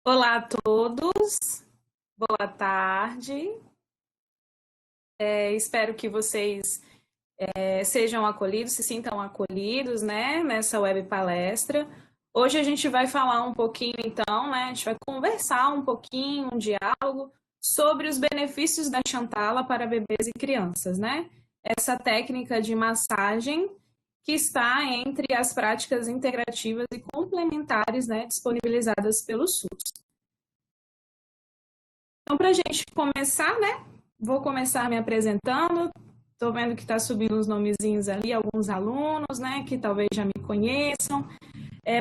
Olá a todos, boa tarde. Espero que vocês sejam acolhidos, se sintam acolhidos, né, nessa web palestra. Hoje a gente vai falar um pouquinho, então, né, a gente vai conversar um pouquinho, um diálogo sobre os benefícios da Chantala para bebês e crianças, né? Essa técnica de massagem que está entre as práticas integrativas e complementares, né, disponibilizadas pelo SUS. Então, para a gente começar, né? Vou começar me apresentando. Estou vendo que está subindo os nomezinhos ali, alguns alunos, né? Que talvez já me conheçam.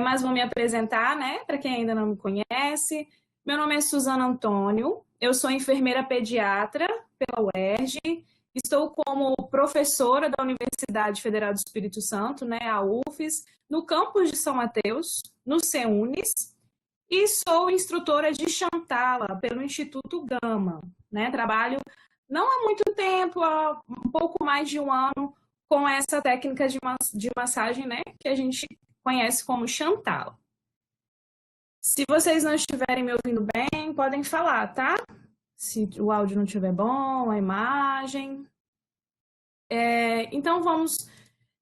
Mas vou me apresentar, né? Para quem ainda não me conhece. Meu nome é Suzana Antônio. Eu sou enfermeira pediatra pela UERJ. Estou como professora da Universidade Federal do Espírito Santo, né? A UFES, no campus de São Mateus, no CEUNES. E sou instrutora de Chantala pelo Instituto Gama, né? Trabalho não há muito tempo, há um pouco mais de um ano, com essa técnica de massagem, né? Que a gente conhece como Chantala. Se vocês não estiverem me ouvindo bem, podem falar, tá? Se o áudio não estiver bom, a imagem. Então vamos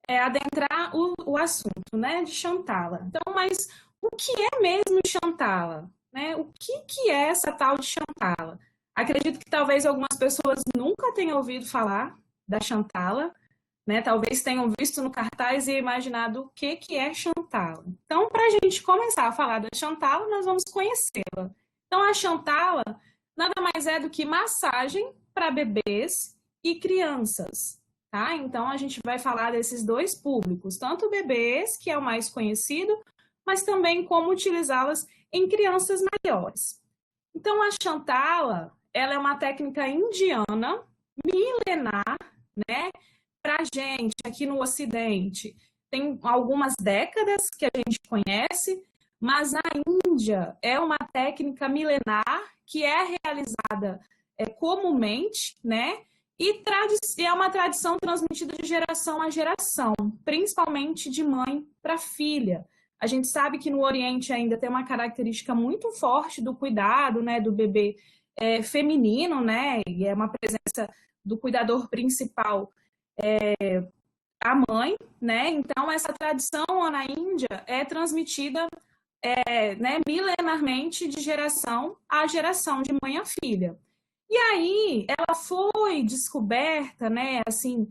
adentrar o assunto, né? De Chantala. Então, mas o que é mesmo Chantala? Né? O que é essa tal de Chantala? Acredito que talvez algumas pessoas nunca tenham ouvido falar da Chantala, né? Talvez tenham visto no cartaz e imaginado o que é Chantala. Então, para a gente começar a falar da Chantala, nós vamos conhecê-la. Então, a Chantala nada mais é do que massagem para bebês e crianças. Tá? Então, a gente vai falar desses dois públicos, tanto bebês, que é o mais conhecido, mas também como utilizá-las em crianças maiores. Então, a Chantala, ela é uma técnica indiana, milenar, né? Para a gente, aqui no Ocidente, tem algumas décadas que a gente conhece, mas na Índia é uma técnica milenar que é realizada comumente, né? E é uma tradição transmitida de geração a geração, principalmente de mãe para filha. A gente sabe que no Oriente ainda tem uma característica muito forte do cuidado, né, do bebê feminino, né, e é uma presença do cuidador principal, a mãe, né. Então essa tradição lá na Índia é transmitida, né, milenarmente de geração a geração, de mãe a filha. E aí ela foi descoberta, né, assim,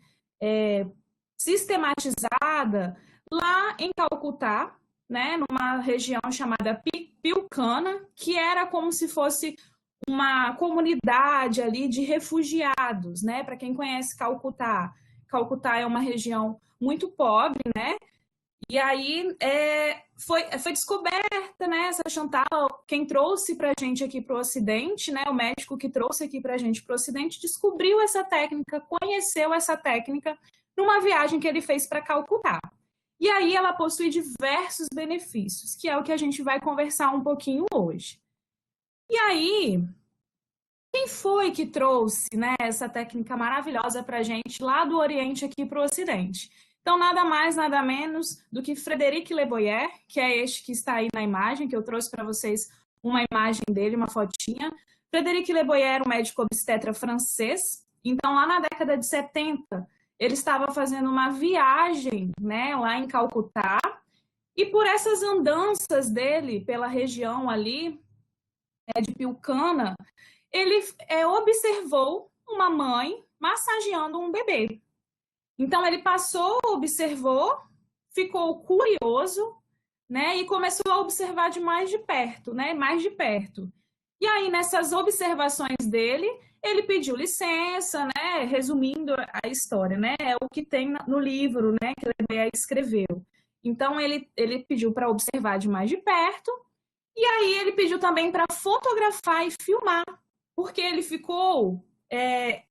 sistematizada lá em Calcutá, né, numa região chamada Pilcana, que era como se fosse uma comunidade ali de refugiados, né? Para quem conhece Calcutá, Calcutá é uma região muito pobre, né? E aí foi descoberta, né, essa Chantal, quem trouxe para a gente aqui para o Ocidente, né, o médico que trouxe aqui para a gente para o Ocidente, descobriu essa técnica, conheceu essa técnica numa viagem que ele fez para Calcutá. E aí ela possui diversos benefícios, que é o que a gente vai conversar um pouquinho hoje. E aí, quem foi que trouxe, né, essa técnica maravilhosa para a gente lá do Oriente aqui para o Ocidente? Então, nada mais, nada menos do que Frédéric Le Boyer, que é este que está aí na imagem, que eu trouxe para vocês uma imagem dele, uma fotinha. Frédéric Le Boyer era um médico obstetra francês. Então, lá na década de 70, ele estava fazendo uma viagem, né, lá em Calcutá, e por essas andanças dele pela região ali, de Pilcana, ele observou uma mãe massageando um bebê. Então ele passou, observou, ficou curioso, né, e começou a observar de perto, né, mais de perto. E aí nessas observações dele, ele pediu licença, né, resumindo a história, né, é o que tem no livro, né, que ele escreveu. Então ele pediu para observar de mais de perto, e aí ele pediu também para fotografar e filmar, porque ele ficou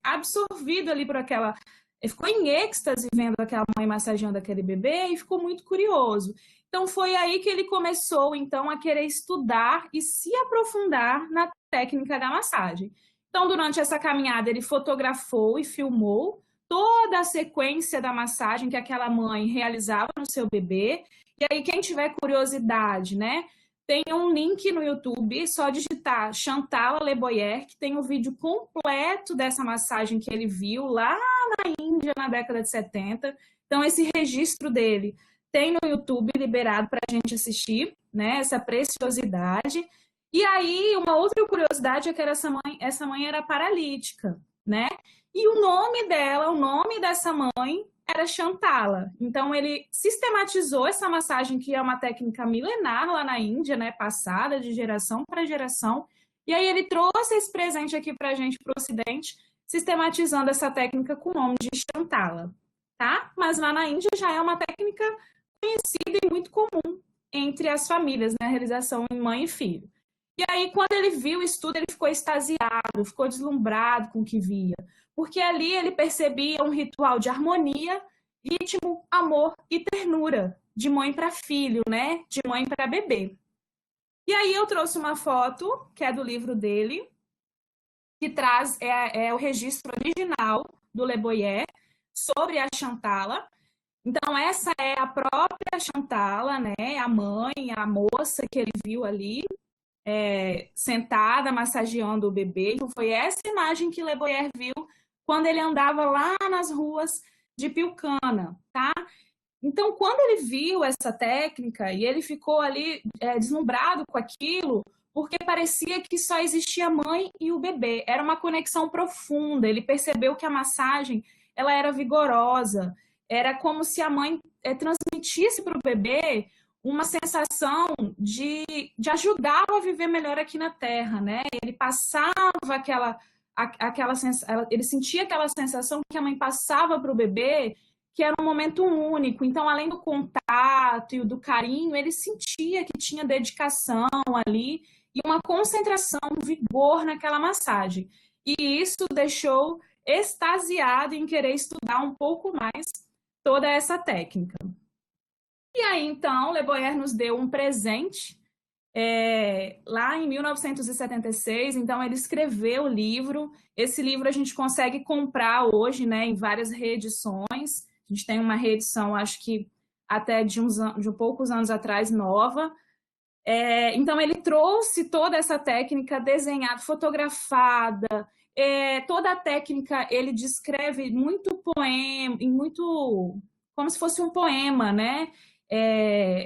absorvido ali por aquela... Ele ficou em êxtase vendo aquela mãe massageando aquele bebê e ficou muito curioso. Então foi aí que ele começou então a querer estudar e se aprofundar na técnica da massagem. Então durante essa caminhada ele fotografou e filmou toda a sequência da massagem que aquela mãe realizava no seu bebê. E aí quem tiver curiosidade, né, tem um link no YouTube, só digitar Chantal Le Boyer, que tem o vídeo completo dessa massagem que ele viu lá na Índia, na década de 70. Então, esse registro dele tem no YouTube liberado para a gente assistir, né? Essa preciosidade. E aí, uma outra curiosidade é que essa mãe era paralítica, né? E o nome dela, o nome dessa mãe era Chantala. Então, ele sistematizou essa massagem, que é uma técnica milenar lá na Índia, né? Passada de geração para geração. E aí, ele trouxe esse presente aqui para a gente, para o Ocidente, sistematizando essa técnica com o nome de Chantala, tá? Mas lá na Índia já é uma técnica conhecida e muito comum entre as famílias, né? A realização em mãe e filho. E aí, quando ele viu o estudo, ele ficou extasiado, ficou deslumbrado com o que via. Porque ali ele percebia um ritual de harmonia, ritmo, amor e ternura, de mãe para filho, né? De mãe para bebê. E aí eu trouxe uma foto, que é do livro dele, que traz o registro original do Le Boyer sobre a Chantala. Então, essa é a própria Chantala, né? A mãe, a moça que ele viu ali, sentada, massageando o bebê. Então, foi essa imagem que Le Boyer viu quando ele andava lá nas ruas de Pilcana, tá? Então, quando ele viu essa técnica, e ele ficou ali deslumbrado com aquilo, porque parecia que só existia a mãe e o bebê. Era uma conexão profunda. Ele percebeu que a massagem ela era vigorosa. Era como se a mãe transmitisse para o bebê uma sensação de ajudá-lo a viver melhor aqui na Terra, né? Ele passava ele sentia aquela sensação que a mãe passava para o bebê, que era um momento único. Então, além do contato e do carinho, ele sentia que tinha dedicação ali e uma concentração, um vigor naquela massagem. E isso deixou extasiado em querer estudar um pouco mais toda essa técnica. E aí, então, Le Boyer nos deu um presente lá em 1976. Então, ele escreveu o livro. Esse livro a gente consegue comprar hoje, né, em várias reedições. A gente tem uma reedição, acho que até de poucos anos atrás, nova. Então, ele trouxe toda essa técnica desenhada, fotografada. Toda a técnica ele descreve muito poema, como se fosse um poema, né?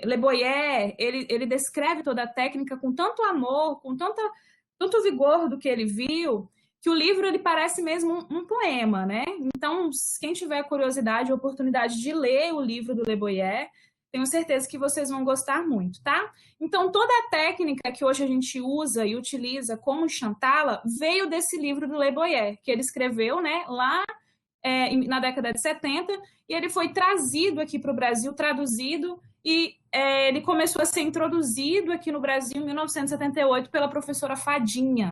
Le Boyer, ele descreve toda a técnica com tanto amor, com tanto vigor do que ele viu, que o livro ele parece mesmo um poema, né? Então, quem tiver curiosidade ou oportunidade de ler o livro do Le Boyer, tenho certeza que vocês vão gostar muito, tá? Então, toda a técnica que hoje a gente usa e utiliza como Chantala veio desse livro do Le Boyer, que ele escreveu, né, lá na década de 70, e ele foi trazido aqui para o Brasil, traduzido, e ele começou a ser introduzido aqui no Brasil em 1978 pela professora Fadinha,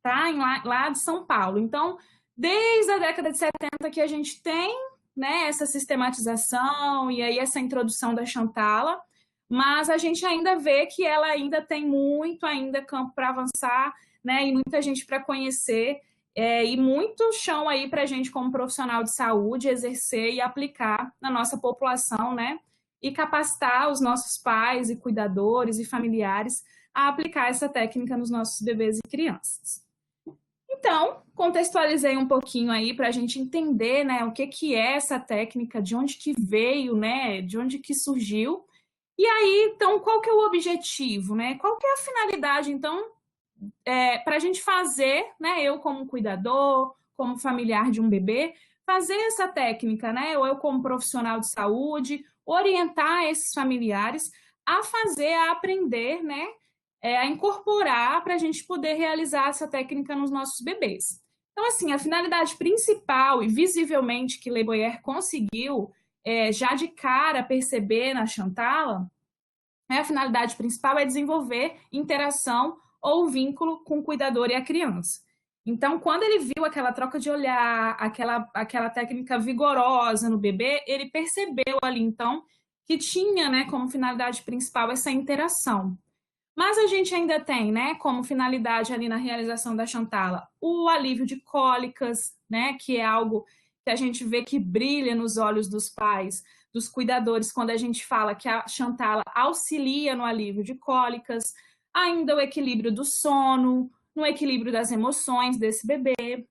tá? Lá de São Paulo. Então, desde a década de 70 que a gente tem, né, essa sistematização e aí essa introdução da Chantala, mas a gente ainda vê que ela ainda tem muito ainda campo para avançar, né, e muita gente para conhecer, e muito chão aí para a gente, como profissional de saúde, exercer e aplicar na nossa população, né, e capacitar os nossos pais e cuidadores e familiares a aplicar essa técnica nos nossos bebês e crianças. Então, contextualizei um pouquinho aí para a gente entender, né, o que é essa técnica, de onde que veio, né, de onde que surgiu. E aí, então, qual que é o objetivo, né? Qual que é a finalidade, então, para a gente fazer, né, eu como cuidador, como familiar de um bebê, fazer essa técnica, né, ou eu como profissional de saúde, orientar esses familiares a fazer, a aprender, né, a incorporar para a gente poder realizar essa técnica nos nossos bebês. Então, assim, a finalidade principal e visivelmente que Le Boyer conseguiu já de cara perceber na Chantala, a finalidade principal é desenvolver interação ou vínculo com o cuidador e a criança. Então, quando ele viu aquela troca de olhar, aquela técnica vigorosa no bebê, ele percebeu ali, então, que tinha, né, como finalidade principal essa interação. Mas a gente ainda tem, né, como finalidade ali na realização da Chantala, o alívio de cólicas, né, que é algo que a gente vê que brilha nos olhos dos pais, dos cuidadores quando a gente fala que a Xantala auxilia no alívio de cólicas, ainda o equilíbrio do sono, no equilíbrio das emoções desse bebê.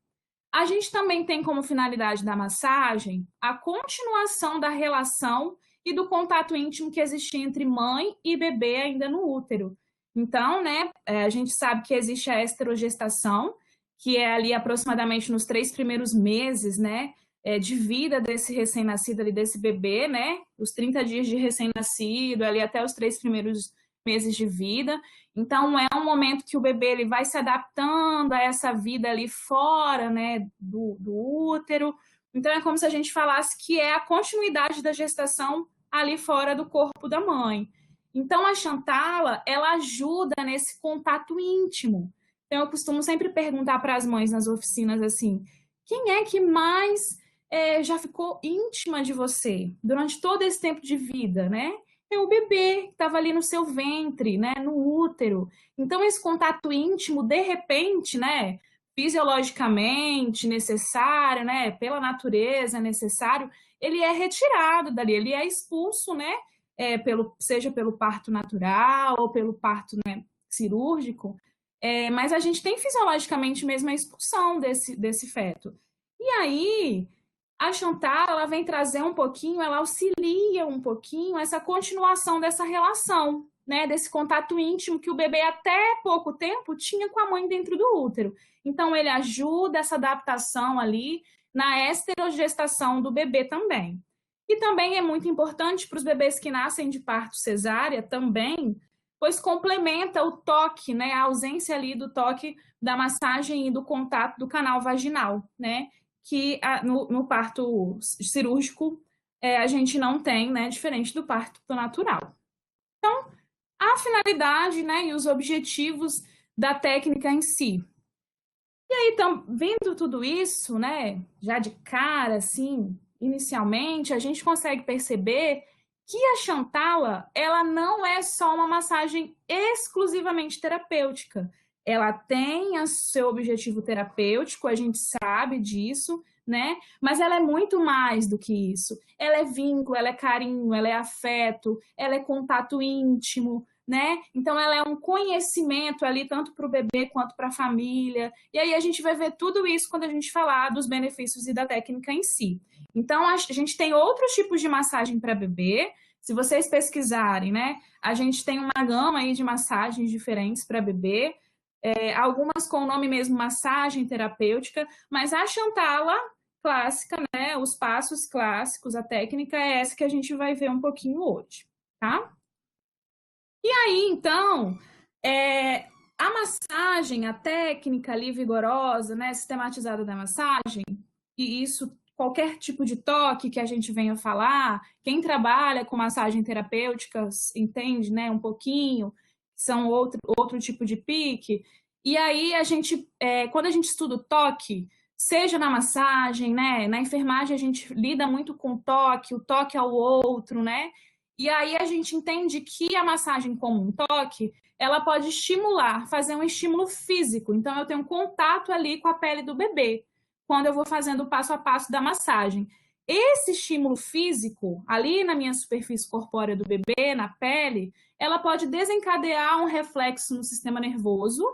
A gente também tem como finalidade da massagem a continuação da relação e do contato íntimo que existia entre mãe e bebê ainda no útero. Então, né, a gente sabe que existe a esterogestação, que é ali aproximadamente nos 3 primeiros meses, né, de vida desse recém-nascido ali, desse bebê, né, os 30 dias de recém-nascido, ali até os 3 primeiros meses de vida. Então, é um momento que o bebê ele vai se adaptando a essa vida ali fora, né, do útero. Então, é como se a gente falasse que é a continuidade da gestação ali fora do corpo da mãe. Então, a Xantala, ela ajuda nesse contato íntimo. Então, eu costumo sempre perguntar para as mães nas oficinas assim, quem é que mais já ficou íntima de você durante todo esse tempo de vida, né? É o bebê que estava ali no seu ventre, né, no útero. Então, esse contato íntimo, de repente, né, fisiologicamente necessário, né, pela natureza necessário, ele é retirado dali, ele é expulso, né, seja pelo parto natural ou pelo parto, né, cirúrgico, mas a gente tem fisiologicamente mesmo a expulsão desse feto. E aí, a Chantal, ela vem trazer um pouquinho, ela auxilia um pouquinho essa continuação dessa relação, né, desse contato íntimo que o bebê até pouco tempo tinha com a mãe dentro do útero. Então, ele ajuda essa adaptação ali na esterogestação do bebê também. E também é muito importante para os bebês que nascem de parto cesárea também, pois complementa o toque, né, a ausência ali do toque da massagem e do contato do canal vaginal, né, que no parto cirúrgico a gente não tem, né, diferente do parto natural. Então, a finalidade, né, e os objetivos da técnica em si. E aí, então, vendo tudo isso, né, já de cara, assim, inicialmente, a gente consegue perceber que a Xantala, ela não é só uma massagem exclusivamente terapêutica. Ela tem o seu objetivo terapêutico, a gente sabe disso, né? Mas ela é muito mais do que isso. Ela é vínculo, ela é carinho, ela é afeto, ela é contato íntimo, né? Então ela é um conhecimento ali tanto para o bebê quanto para a família. E aí a gente vai ver tudo isso quando a gente falar dos benefícios e da técnica em si. Então a gente tem outros tipos de massagem para bebê. Se vocês pesquisarem, né? A gente tem uma gama aí de massagens diferentes para bebê. Algumas com o nome mesmo massagem terapêutica, mas a Xantala clássica, né? Os passos clássicos, a técnica é essa que a gente vai ver um pouquinho hoje, tá? E aí, então, a massagem, a técnica ali vigorosa, né, sistematizada da massagem, e isso, qualquer tipo de toque que a gente venha falar, quem trabalha com massagem terapêutica entende, né, um pouquinho, são outro tipo de pique. E aí, quando a gente estuda o toque, seja na massagem, né, na enfermagem a gente lida muito com o toque ao outro, né, e aí a gente entende que a massagem como um toque, ela pode estimular, fazer um estímulo físico. Então eu tenho contato ali com a pele do bebê, quando eu vou fazendo o passo a passo da massagem. Esse estímulo físico, ali na minha superfície corpórea do bebê, na pele, ela pode desencadear um reflexo no sistema nervoso,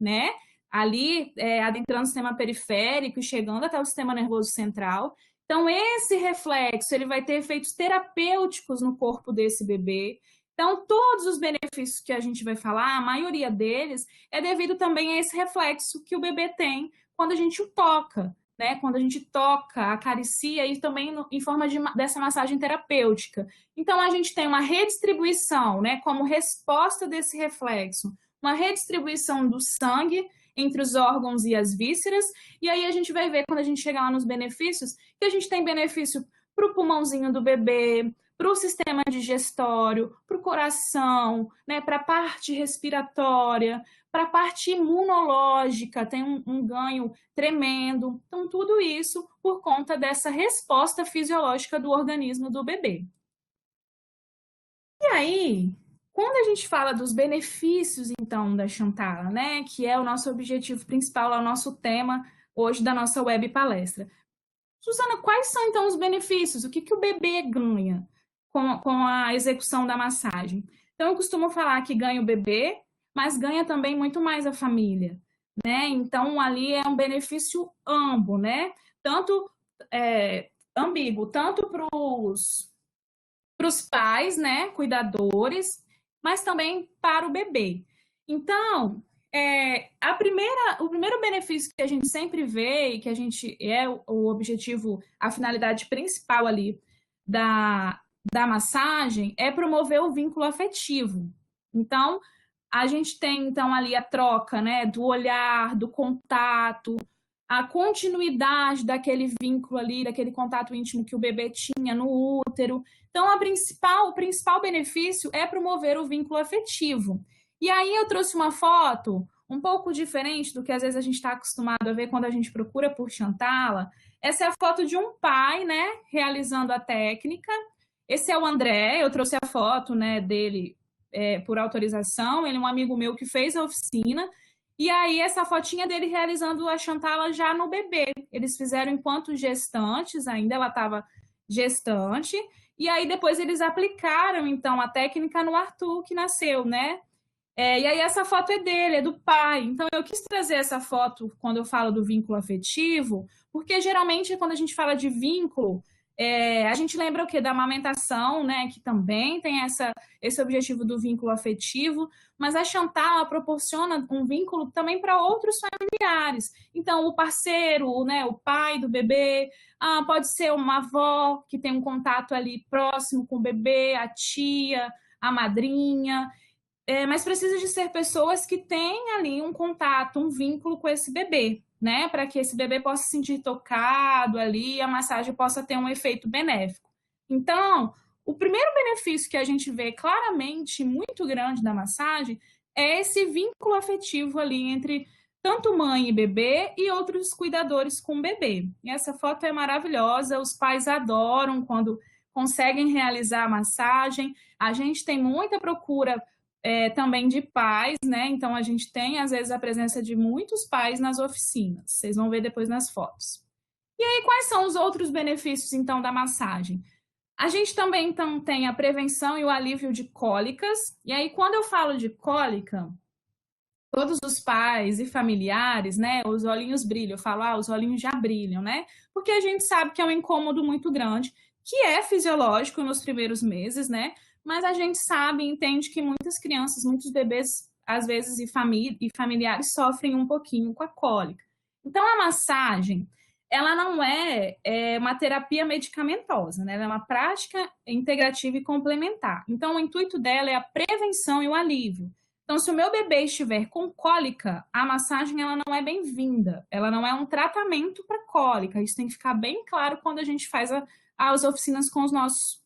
né? Ali, adentrando o sistema periférico e chegando até o sistema nervoso central. Então, esse reflexo ele vai ter efeitos terapêuticos no corpo desse bebê. Então, todos os benefícios que a gente vai falar, a maioria deles, é devido também a esse reflexo que o bebê tem quando a gente o toca, né? Quando a gente toca, acaricia e também em forma dessa massagem terapêutica. Então, a gente tem uma redistribuição, né? Como resposta desse reflexo, uma redistribuição do sangue entre os órgãos e as vísceras, e aí a gente vai ver, quando a gente chegar lá nos benefícios, que a gente tem benefício para o pulmãozinho do bebê, para o sistema digestório, para o coração, né, para a parte respiratória, para a parte imunológica, tem um ganho tremendo. Então, tudo isso por conta dessa resposta fisiológica do organismo do bebê. E aí, quando a gente fala dos benefícios, então, da Xantala, né, que é o nosso objetivo principal, é o nosso tema hoje da nossa web palestra. Suzana, quais são, então, os benefícios? O que o bebê ganha? com a execução da massagem. Então, eu costumo falar que ganha o bebê, mas ganha também muito mais a família, né? Então, ali é um benefício ambos, né? Tanto ambíguo, tanto para os pais, né, cuidadores, mas também para o bebê. Então, o primeiro benefício que a gente sempre vê e que a gente o objetivo, a finalidade principal ali da massagem é promover o vínculo afetivo. Então, a gente tem então ali a troca, né, do olhar, do contato, a continuidade daquele vínculo ali, daquele contato íntimo que o bebê tinha no útero. Então, o principal benefício é promover o vínculo afetivo. E aí eu trouxe uma foto um pouco diferente do que às vezes a gente está acostumado a ver quando a gente procura por Chantala. Essa é a foto de um pai, né, realizando a técnica. Esse é o André, eu trouxe a foto, né, dele por autorização. Ele é um amigo meu que fez a oficina. E aí, essa fotinha dele realizando a Chantala já no bebê. Eles fizeram enquanto gestantes, ainda ela estava gestante. E aí, depois eles aplicaram, então, a técnica no Arthur, que nasceu, né? E aí, essa foto é dele, é do pai. Então, eu quis trazer essa foto quando eu falo do vínculo afetivo, porque geralmente, quando a gente fala de vínculo, a gente lembra o quê? Da amamentação, né? Que também tem esse objetivo do vínculo afetivo, mas a Chantal proporciona um vínculo também para outros familiares. Então, o parceiro, né? O pai do bebê, pode ser uma avó que tem um contato ali próximo com o bebê, a tia, a madrinha. Mas precisa de ser pessoas que têm ali um contato, um vínculo com esse bebê, né? Para que esse bebê possa se sentir tocado ali e a massagem possa ter um efeito benéfico. Então, o primeiro benefício que a gente vê claramente muito grande da massagem é esse vínculo afetivo ali entre tanto mãe e bebê e outros cuidadores com o bebê. E essa foto é maravilhosa, os pais adoram quando conseguem realizar a massagem. A gente tem muita procura também de pais, né? Então a gente tem às vezes a presença de muitos pais nas oficinas. Vocês vão ver depois nas fotos. E aí, quais são os outros benefícios então da massagem? A gente também então tem a prevenção e o alívio de cólicas. E aí, quando eu falo de cólica, todos os pais e familiares, né? Os olhinhos brilham. Eu falo, os olhinhos já brilham, né? Porque a gente sabe que é um incômodo muito grande, que é fisiológico nos primeiros meses, né? Mas a gente sabe e entende que muitas crianças, muitos bebês, às vezes, e familiares sofrem um pouquinho com a cólica. Então, a massagem, ela não é uma terapia medicamentosa, né? Ela é uma prática integrativa e complementar. Então, o intuito dela é a prevenção e o alívio. Então, se o meu bebê estiver com cólica, a massagem ela não é bem-vinda. Ela não é um tratamento para cólica. Isso tem que ficar bem claro quando a gente faz as oficinas com os nossos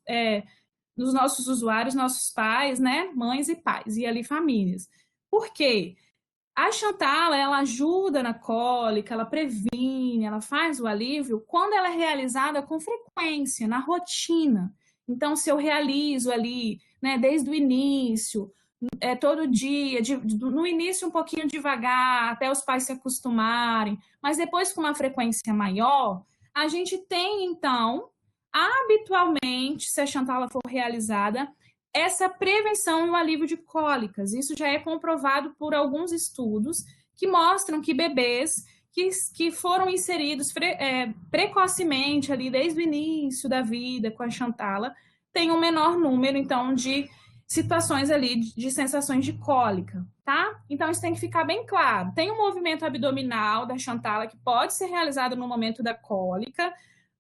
usuários, nossos pais, né? Mães e pais, e ali famílias. Por quê? A Chantal, ela ajuda na cólica, ela previne, ela faz o alívio quando ela é realizada com frequência, na rotina. Então, se eu realizo ali, né, desde o início, todo dia, no início um pouquinho devagar, até os pais se acostumarem, mas depois com uma frequência maior, a gente tem, então, habitualmente, se a Chantal for realizada, essa prevenção e o alívio de cólicas. Isso já é comprovado por alguns estudos que mostram que bebês que foram inseridos precocemente ali desde o início da vida com a Chantala têm um menor número, então, de situações ali de sensações de cólica, tá? Então, isso tem que ficar bem claro. Tem um movimento abdominal da Chantala que pode ser realizado no momento da cólica,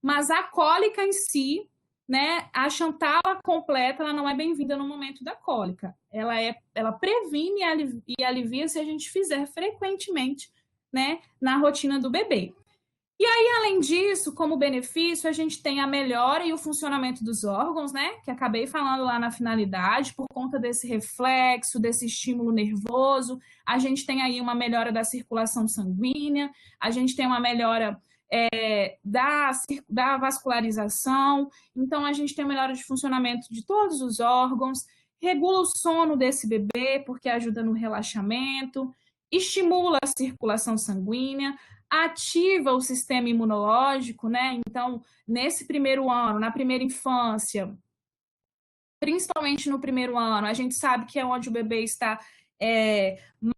mas a cólica em si, né, a Chantala completa, ela não é bem-vinda no momento da cólica. Ela previne e alivia se a gente fizer frequentemente, né, na rotina do bebê. E aí, além disso, como benefício, a gente tem a melhora e o funcionamento dos órgãos, né? Que acabei falando lá na finalidade, por conta desse reflexo, desse estímulo nervoso. A gente tem aí uma melhora da circulação sanguínea, a gente tem uma melhora da vascularização, então a gente tem melhora de funcionamento de todos os órgãos, regula o sono desse bebê, porque ajuda no relaxamento, estimula a circulação sanguínea, ativa o sistema imunológico, né? Então, nesse primeiro ano, na primeira infância, principalmente no primeiro ano. A gente sabe que é onde o bebê está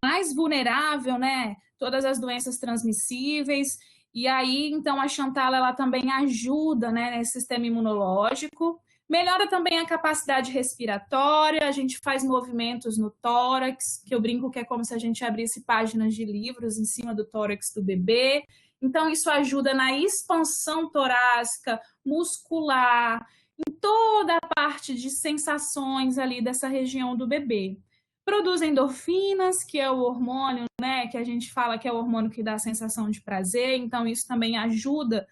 mais vulnerável, né? Todas as doenças transmissíveis. E aí, então, a Chantal, ela também ajuda, né, nesse sistema imunológico. Melhora também a capacidade respiratória, a gente faz movimentos no tórax, que eu brinco que é como se a gente abrisse páginas de livros em cima do tórax do bebê. Então, isso ajuda na expansão torácica, muscular, em toda a parte de sensações ali dessa região do bebê. Produz endorfinas, que é o hormônio, né, que a gente fala que é o hormônio que dá a sensação de prazer, então isso também ajuda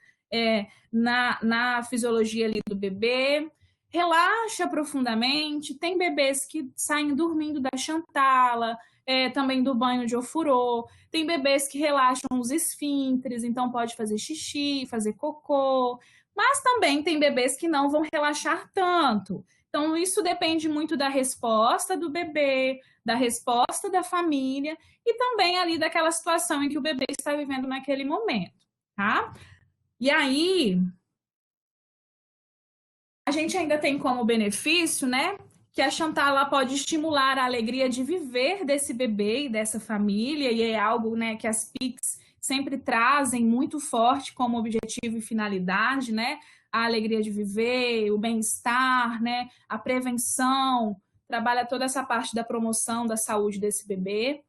na fisiologia ali do bebê. Relaxa profundamente, tem bebês que saem dormindo da Chantala, também do banho de ofurô, tem bebês que relaxam os esfíncteres, então pode fazer xixi, fazer cocô, mas também tem bebês que não vão relaxar tanto. Então, isso depende muito da resposta do bebê, da resposta da família e também ali daquela situação em que o bebê está vivendo naquele momento, tá? E aí, a gente ainda tem como benefício, né, que a Chantal pode estimular a alegria de viver desse bebê e dessa família, e é algo, né, que as PICs sempre trazem muito forte como objetivo e finalidade, né? A alegria de viver, o bem-estar, né? A prevenção, trabalha toda essa parte da promoção da saúde desse bebê.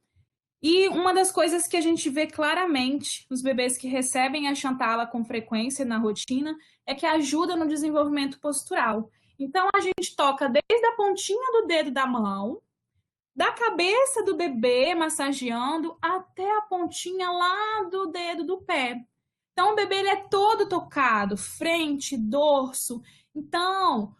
E uma das coisas que a gente vê claramente nos bebês que recebem a Chantala com frequência na rotina é que ajuda no desenvolvimento postural. Então, a gente toca desde a pontinha do dedo da mão, da cabeça do bebê, massageando, até a pontinha lá do dedo do pé. Então, o bebê ele é todo tocado, frente, dorso. Então,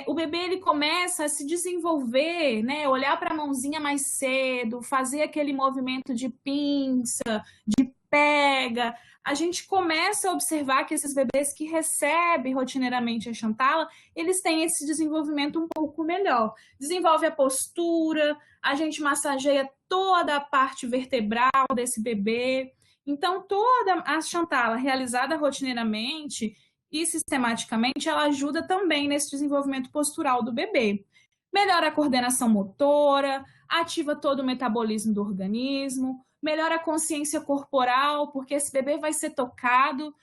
o bebê ele começa a se desenvolver, né? Olhar para a mãozinha mais cedo, fazer aquele movimento de pinça, de pega. A gente começa a observar que esses bebês que recebem rotineiramente a Chantala, eles têm esse desenvolvimento um pouco melhor. Desenvolve a postura, a gente massageia toda a parte vertebral desse bebê. Então, toda a Chantala realizada rotineiramente e sistematicamente, ela ajuda também nesse desenvolvimento postural do bebê. Melhora a coordenação motora, ativa todo o metabolismo do organismo, melhora a consciência corporal, porque esse bebê vai ser tocado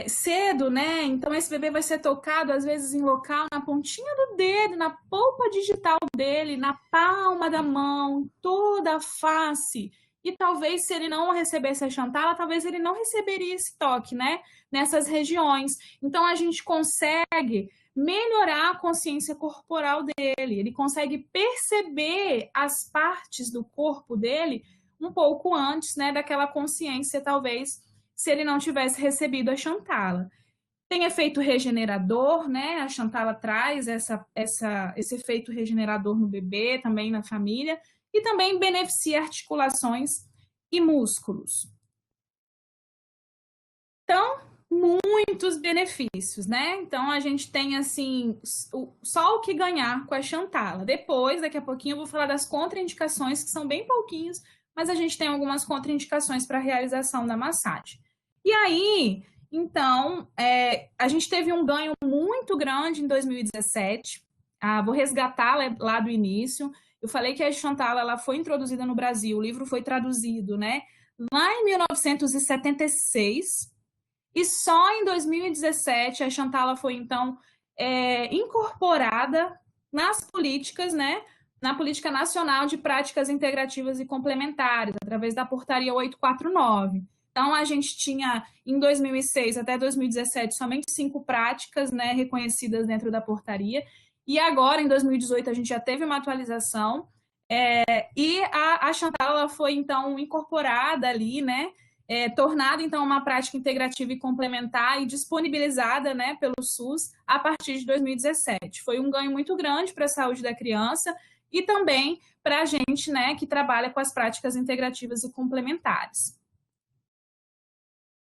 cedo, né? Então, esse bebê vai ser tocado, às vezes, em local, na pontinha do dedo, na polpa digital dele, na palma da mão, toda a face. E talvez, se ele não recebesse a Chantala, talvez ele não receberia esse toque, né? Nessas regiões. Então, a gente consegue melhorar a consciência corporal dele. Ele consegue perceber as partes do corpo dele um pouco antes, né? Daquela consciência, talvez, se ele não tivesse recebido a Chantala. Tem efeito regenerador, né? A Chantala traz esse efeito regenerador no bebê, também na família, e também beneficia articulações e músculos. Então, muitos benefícios, né? Então, a gente tem, assim, só o que ganhar com a Chantala. Depois, daqui a pouquinho, eu vou falar das contraindicações, que são bem pouquinhos, mas a gente tem algumas contraindicações para a realização da massagem. E aí, então, a gente teve um ganho muito grande em 2017. Vou resgatar lá do início. Eu falei que a Chantala ela foi introduzida no Brasil, o livro foi traduzido, né? Lá em 1976, e só em 2017 a Chantala foi, então, incorporada nas políticas, né? Na Política Nacional de Práticas Integrativas e Complementares, através da Portaria 849. Então, a gente tinha, em 2006 até 2017, somente 5 práticas, né, reconhecidas dentro da portaria. E agora, em 2018, a gente já teve uma atualização. E a Chantala foi, então, incorporada ali, né, tornada, então, uma prática integrativa e complementar e disponibilizada, né, pelo SUS a partir de 2017. Foi um ganho muito grande para a saúde da criança e também para a gente, né, que trabalha com as práticas integrativas e complementares.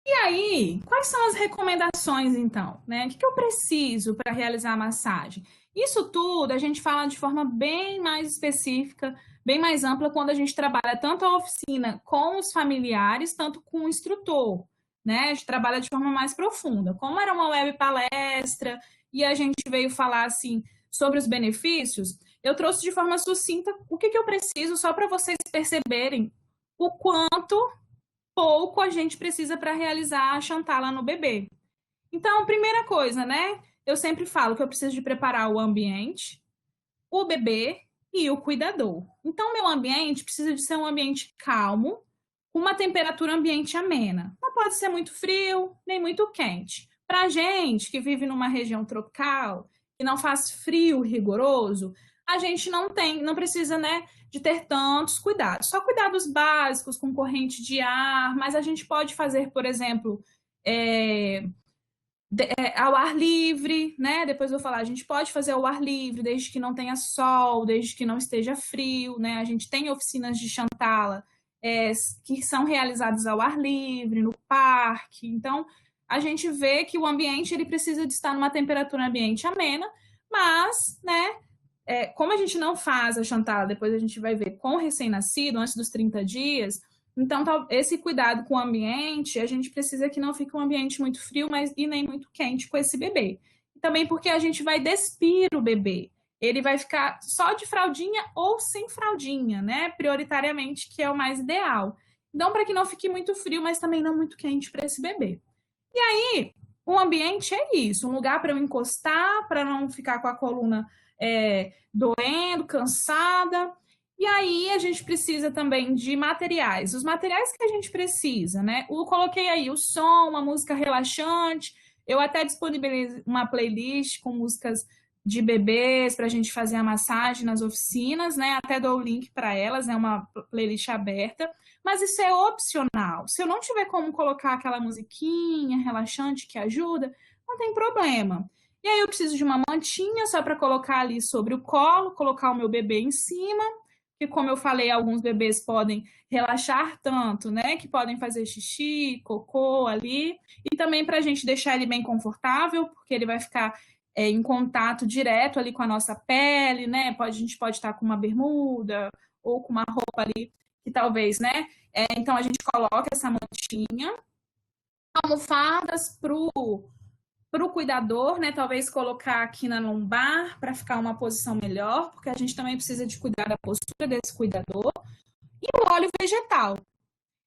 E aí, quais são as recomendações, então? Né? O que eu preciso para realizar a massagem? Isso tudo a gente fala de forma bem mais específica, bem mais ampla, quando a gente trabalha tanto a oficina com os familiares, tanto com o instrutor. Né? A gente trabalha de forma mais profunda. Como era uma web palestra e a gente veio falar assim sobre os benefícios, eu trouxe de forma sucinta o que eu preciso, só para vocês perceberem o quanto pouco a gente precisa para realizar a Chantala no bebê. Então, primeira coisa, né? Eu sempre falo que eu preciso de preparar o ambiente, o bebê e o cuidador. Então, meu ambiente precisa de ser um ambiente calmo, com uma temperatura ambiente amena. Não pode ser muito frio, nem muito quente. Para a gente que vive numa região tropical, que não faz frio rigoroso, a gente não precisa, né, de ter tantos cuidados. Só cuidados básicos com corrente de ar, mas a gente pode fazer, por exemplo, ao ar livre, né? Depois eu vou falar, a gente pode fazer ao ar livre, desde que não tenha sol, desde que não esteja frio, né? A gente tem oficinas de Chantala que são realizadas ao ar livre, no parque. Então, a gente vê que o ambiente ele precisa de estar numa temperatura ambiente amena, mas, né? Como a gente não faz a Chantala, depois a gente vai ver com o recém-nascido, antes dos 30 dias, então, esse cuidado com o ambiente, a gente precisa que não fique um ambiente muito frio, mas e nem muito quente com esse bebê. E também porque a gente vai despir o bebê. Ele vai ficar só de fraldinha ou sem fraldinha, né? Prioritariamente, que é o mais ideal. Então, para que não fique muito frio, mas também não muito quente para esse bebê. E aí, o ambiente é isso, um lugar para eu encostar, para não ficar com a coluna doendo, cansada. E aí a gente precisa também de materiais. Os materiais que a gente precisa, né? Eu coloquei aí o som, uma música relaxante. Eu até disponibilizei uma playlist com músicas de bebês para a gente fazer a massagem nas oficinas, né? Até dou o link para elas, é uma playlist aberta. Mas isso é opcional. Se eu não tiver como colocar aquela musiquinha relaxante que ajuda, não tem problema. E aí eu preciso de uma mantinha só para colocar ali sobre o colo, colocar o meu bebê em cima, que como eu falei, alguns bebês podem relaxar tanto, né, que podem fazer xixi, cocô ali, e também para a gente deixar ele bem confortável, porque ele vai ficar em contato direto ali com a nossa pele, né, a gente pode estar com uma bermuda ou com uma roupa ali que talvez, né, então a gente coloca essa mantinha, almofadas para o cuidador, né? Talvez colocar aqui na lombar para ficar uma posição melhor, porque a gente também precisa de cuidar da postura desse cuidador. E o óleo vegetal.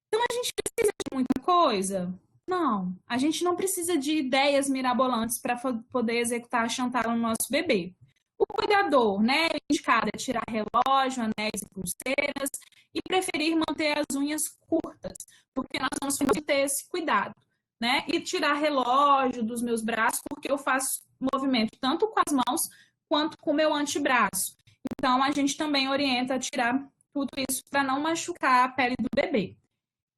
Então a gente precisa de muita coisa? Não, a gente não precisa de ideias mirabolantes para poder executar a Chantala no nosso bebê. O cuidador, né, indicado é tirar relógio, anéis e pulseiras e preferir manter as unhas curtas, porque nós vamos ter esse cuidado, né? E tirar relógio dos meus braços, porque eu faço movimento tanto com as mãos quanto com o meu antebraço. Então a gente também orienta a tirar tudo isso para não machucar a pele do bebê.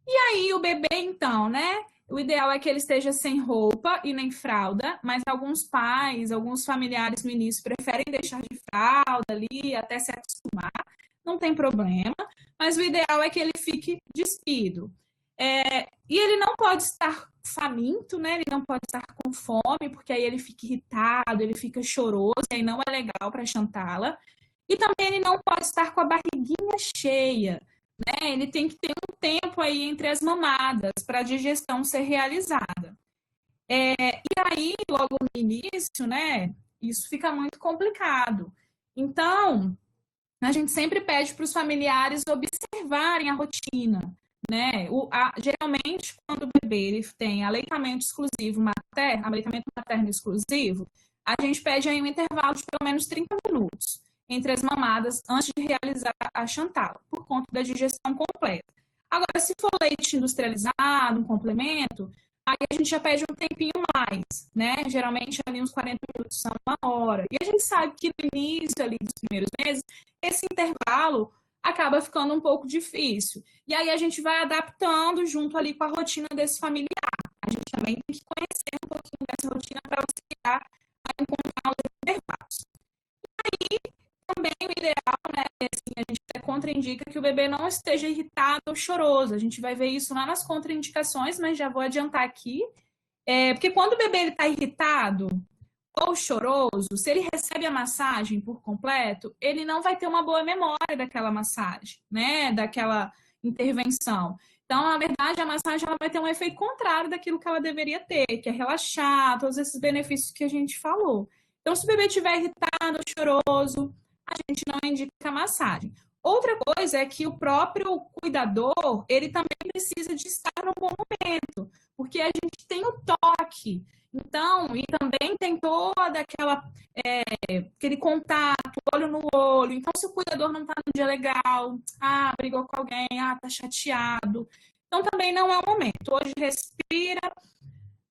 E aí, o bebê, então, né? O ideal é que ele esteja sem roupa e nem fralda, mas alguns pais, alguns familiares no início preferem deixar de fralda ali até se acostumar, não tem problema, mas o ideal é que ele fique despido. E ele não pode estar faminto, né? Ele não pode estar com fome, porque aí ele fica irritado, ele fica choroso, e aí não é legal para Chantala. E também ele não pode estar com a barriguinha cheia, né? Ele tem que ter um tempo aí entre as mamadas para a digestão ser realizada. E aí, logo no início, né? Isso fica muito complicado. Então, a gente sempre pede para os familiares observarem a rotina, né? Geralmente, quando o bebê ele tem aleitamento exclusivo materno, aleitamento materno exclusivo, a gente pede aí um intervalo de pelo menos 30 minutos entre as mamadas antes de realizar a Chantala, por conta da digestão completa. Agora, se for leite industrializado, um complemento, aí a gente já pede um tempinho mais, né? Geralmente ali uns 40 minutos são uma hora. E a gente sabe que no início ali dos primeiros meses, esse intervalo acaba ficando um pouco difícil. E aí a gente vai adaptando junto ali com a rotina desse familiar. A gente também tem que conhecer um pouquinho dessa rotina para auxiliar a encontrar os intervalos. E aí, também o ideal, né, assim, a gente contraindica que o bebê não esteja irritado ou choroso. A gente vai ver isso lá nas contraindicações, mas já vou adiantar aqui. Porque quando o bebê está irritado ou choroso, se ele recebe a massagem por completo, ele não vai ter uma boa memória daquela massagem, né, daquela intervenção. Então, na verdade, a massagem ela vai ter um efeito contrário daquilo que ela deveria ter, que é relaxar, todos esses benefícios que a gente falou. Então, se o bebê estiver irritado, choroso, a gente não indica massagem. Outra coisa é que o próprio cuidador, ele também precisa de estar no bom momento, porque a gente tem o toque. Então, e também tem toda aquele contato, olho no olho. Então, se o cuidador não está no dia legal, brigou com alguém, tá chateado. Então, também não é o momento. Hoje respira,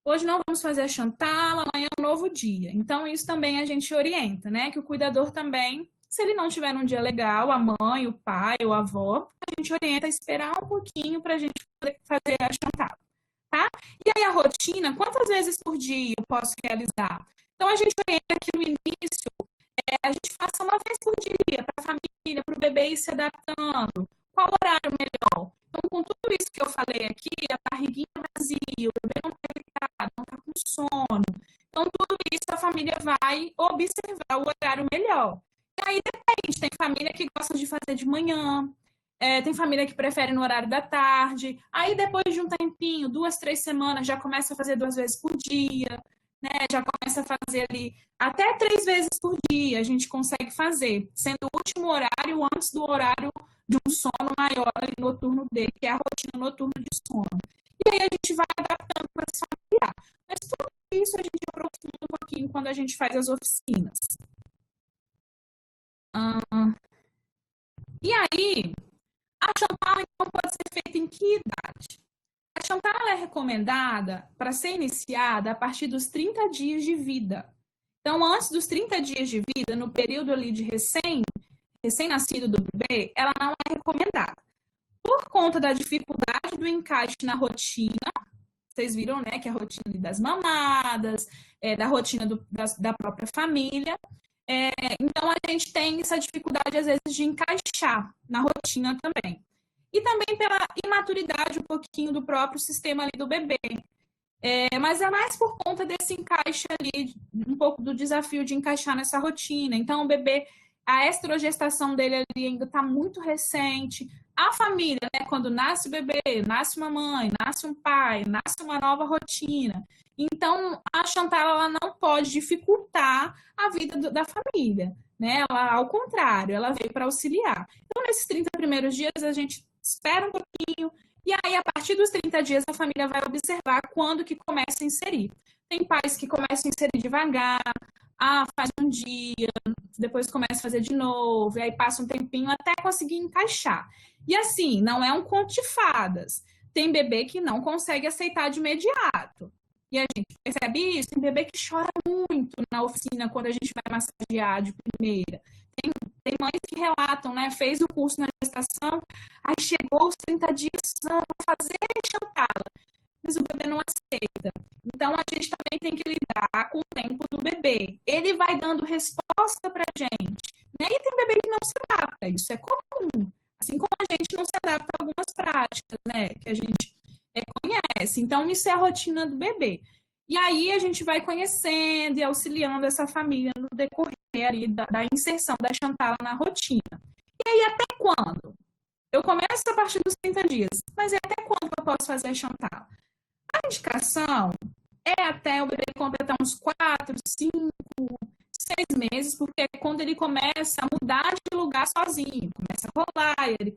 hoje não vamos fazer a Chantal, amanhã é um novo dia. Então, isso também a gente orienta, né? Que o cuidador também, se ele não tiver num dia legal, a mãe, o pai, o avó, a gente orienta a esperar um pouquinho para a gente poder fazer a Chantal, tá? E aí a rotina, quantas vezes por dia eu posso realizar? Então, a gente orienta que no início, a gente faça uma vez por dia para a família, para o bebê ir se adaptando. Qual horário melhor? Então, com tudo isso que eu falei aqui, a barriguinha vazia, o bebê não está irritado, não está com sono. Então, tudo isso a família vai observar o horário melhor. E aí depende, tem família que gosta de fazer de manhã, tem família que prefere no horário da tarde. Aí depois de um tempinho, 2, 3 semanas, já começa a fazer 2 vezes por dia, né? Já começa a fazer ali até 3 vezes por dia a gente consegue fazer, sendo o último horário antes do horário de um sono maior ali, noturno dele, que é a rotina noturna de sono. E aí a gente vai adaptando para esse familiar. Mas tudo isso a gente aprofunda um pouquinho quando a gente faz as oficinas. E aí, a Chantal então pode ser feita em que idade? A Chantal é recomendada para ser iniciada a partir dos 30 dias de vida. Então, antes dos 30 dias de vida, no período ali de recém-nascido do bebê, ela não é recomendada. Por conta da dificuldade do encaixe na rotina, vocês viram, né, que a rotina das mamadas, da rotina da própria família. Então, a gente tem essa dificuldade, às vezes, de encaixar na rotina também. E também pela imaturidade um pouquinho do próprio sistema ali do bebê. Mas é mais por conta desse encaixe ali, um pouco do desafio de encaixar nessa rotina. Então, o bebê, a estrogestação dele ali ainda está muito recente. A família, né, quando nasce o bebê, nasce uma mãe, nasce um pai, nasce uma nova rotina. Então, a Chantal ela não pode dificultar a vida da família, né? Ela, ao contrário, ela veio para auxiliar. Então, nesses 30 primeiros dias, a gente espera um pouquinho, e aí, a partir dos 30 dias, a família vai observar quando que começa a inserir. Tem pais que começam a inserir devagar, faz um dia, depois começa a fazer de novo, e aí passa um tempinho até conseguir encaixar. E assim, não é um conto de fadas. Tem bebê que não consegue aceitar de imediato. E a gente percebe isso, tem bebê que chora muito na oficina quando a gente vai massagear de primeira. Tem mães que relatam, né? Fez o curso na gestação, aí chegou os 30 dias, vou fazer Chantal, mas o bebê não aceita. Então, a gente também tem que lidar com o tempo do bebê. Ele vai dando resposta pra gente, né? E tem bebê que não se adapta, isso é comum. Assim como a gente não se adapta a algumas práticas, né? Que a gente conhece. Então, isso é a rotina do bebê. E aí, a gente vai conhecendo e auxiliando essa família no decorrer ali da inserção da Chantal na rotina. E aí, até quando? Eu começo a partir dos 30 dias, mas até quando eu posso fazer a Chantal? A indicação é até o bebê completar uns 4, 5, 6 meses, porque é quando ele começa a mudar de lugar sozinho, começa a rolar, ele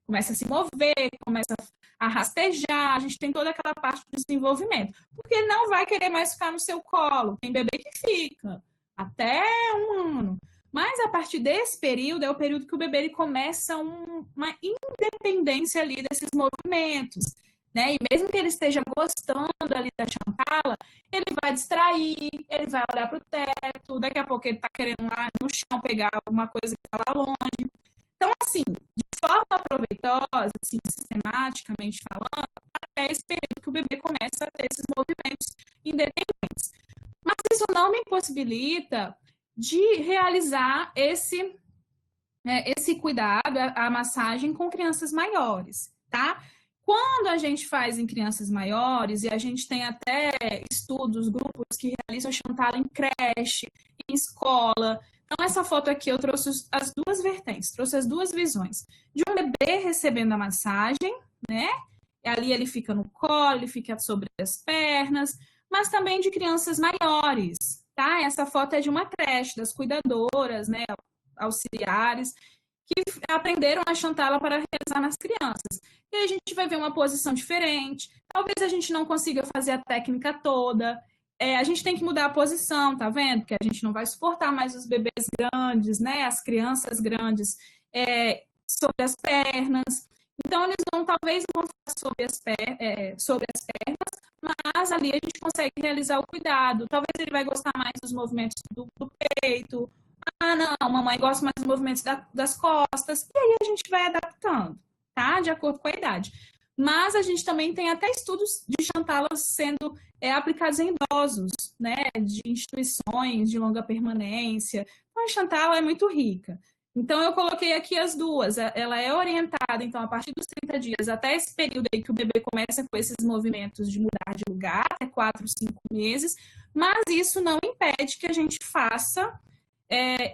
começa a se mover, começa a rastejar, a gente tem toda aquela parte do desenvolvimento, porque ele não vai querer mais ficar no seu colo, tem bebê que fica até 1 ano, mas a partir desse período é o período que o bebê ele começa uma independência ali desses movimentos, né? E mesmo que ele esteja gostando ali da Chantal, ele vai distrair, ele vai olhar para o teto, daqui a pouco ele está querendo lá no chão pegar alguma coisa que está lá longe. Então, assim, de forma proveitosa, assim, sistematicamente falando, até esse período que o bebê começa a ter esses movimentos independentes. Mas isso não me impossibilita de realizar esse cuidado, a massagem com crianças maiores, tá? Quando a gente faz em crianças maiores, e a gente tem até estudos, grupos que realizam Chantal em creche, em escola. Então, essa foto aqui eu trouxe as duas vertentes, trouxe as duas visões. De um bebê recebendo a massagem, né? Ali ele fica no colo, ele fica sobre as pernas, mas também de crianças maiores, tá? Essa foto é de uma creche, das cuidadoras, né, auxiliares, que aprenderam a chantala para realizar nas crianças. E aí a gente vai ver uma posição diferente, talvez a gente não consiga fazer a técnica toda, a gente tem que mudar a posição, tá vendo? Porque a gente não vai suportar mais os bebês grandes, né? As crianças grandes sobre as pernas. Então, eles vão, talvez, não ficar sobre as pernas, mas ali a gente consegue realizar o cuidado. Talvez ele vai gostar mais dos movimentos do peito. Ah, não, mamãe gosta mais dos movimentos das costas. E aí a gente vai adaptando, tá? De acordo com a idade. Mas a gente também tem até estudos de chantalas sendo aplicados em idosos, né? De instituições de longa permanência. Então, a chantala é muito rica. Então, eu coloquei aqui as duas. Ela é orientada, então, a partir dos 30 dias, até esse período aí que o bebê começa com esses movimentos de mudar de lugar, até 4, 5 meses. Mas isso não impede que a gente faça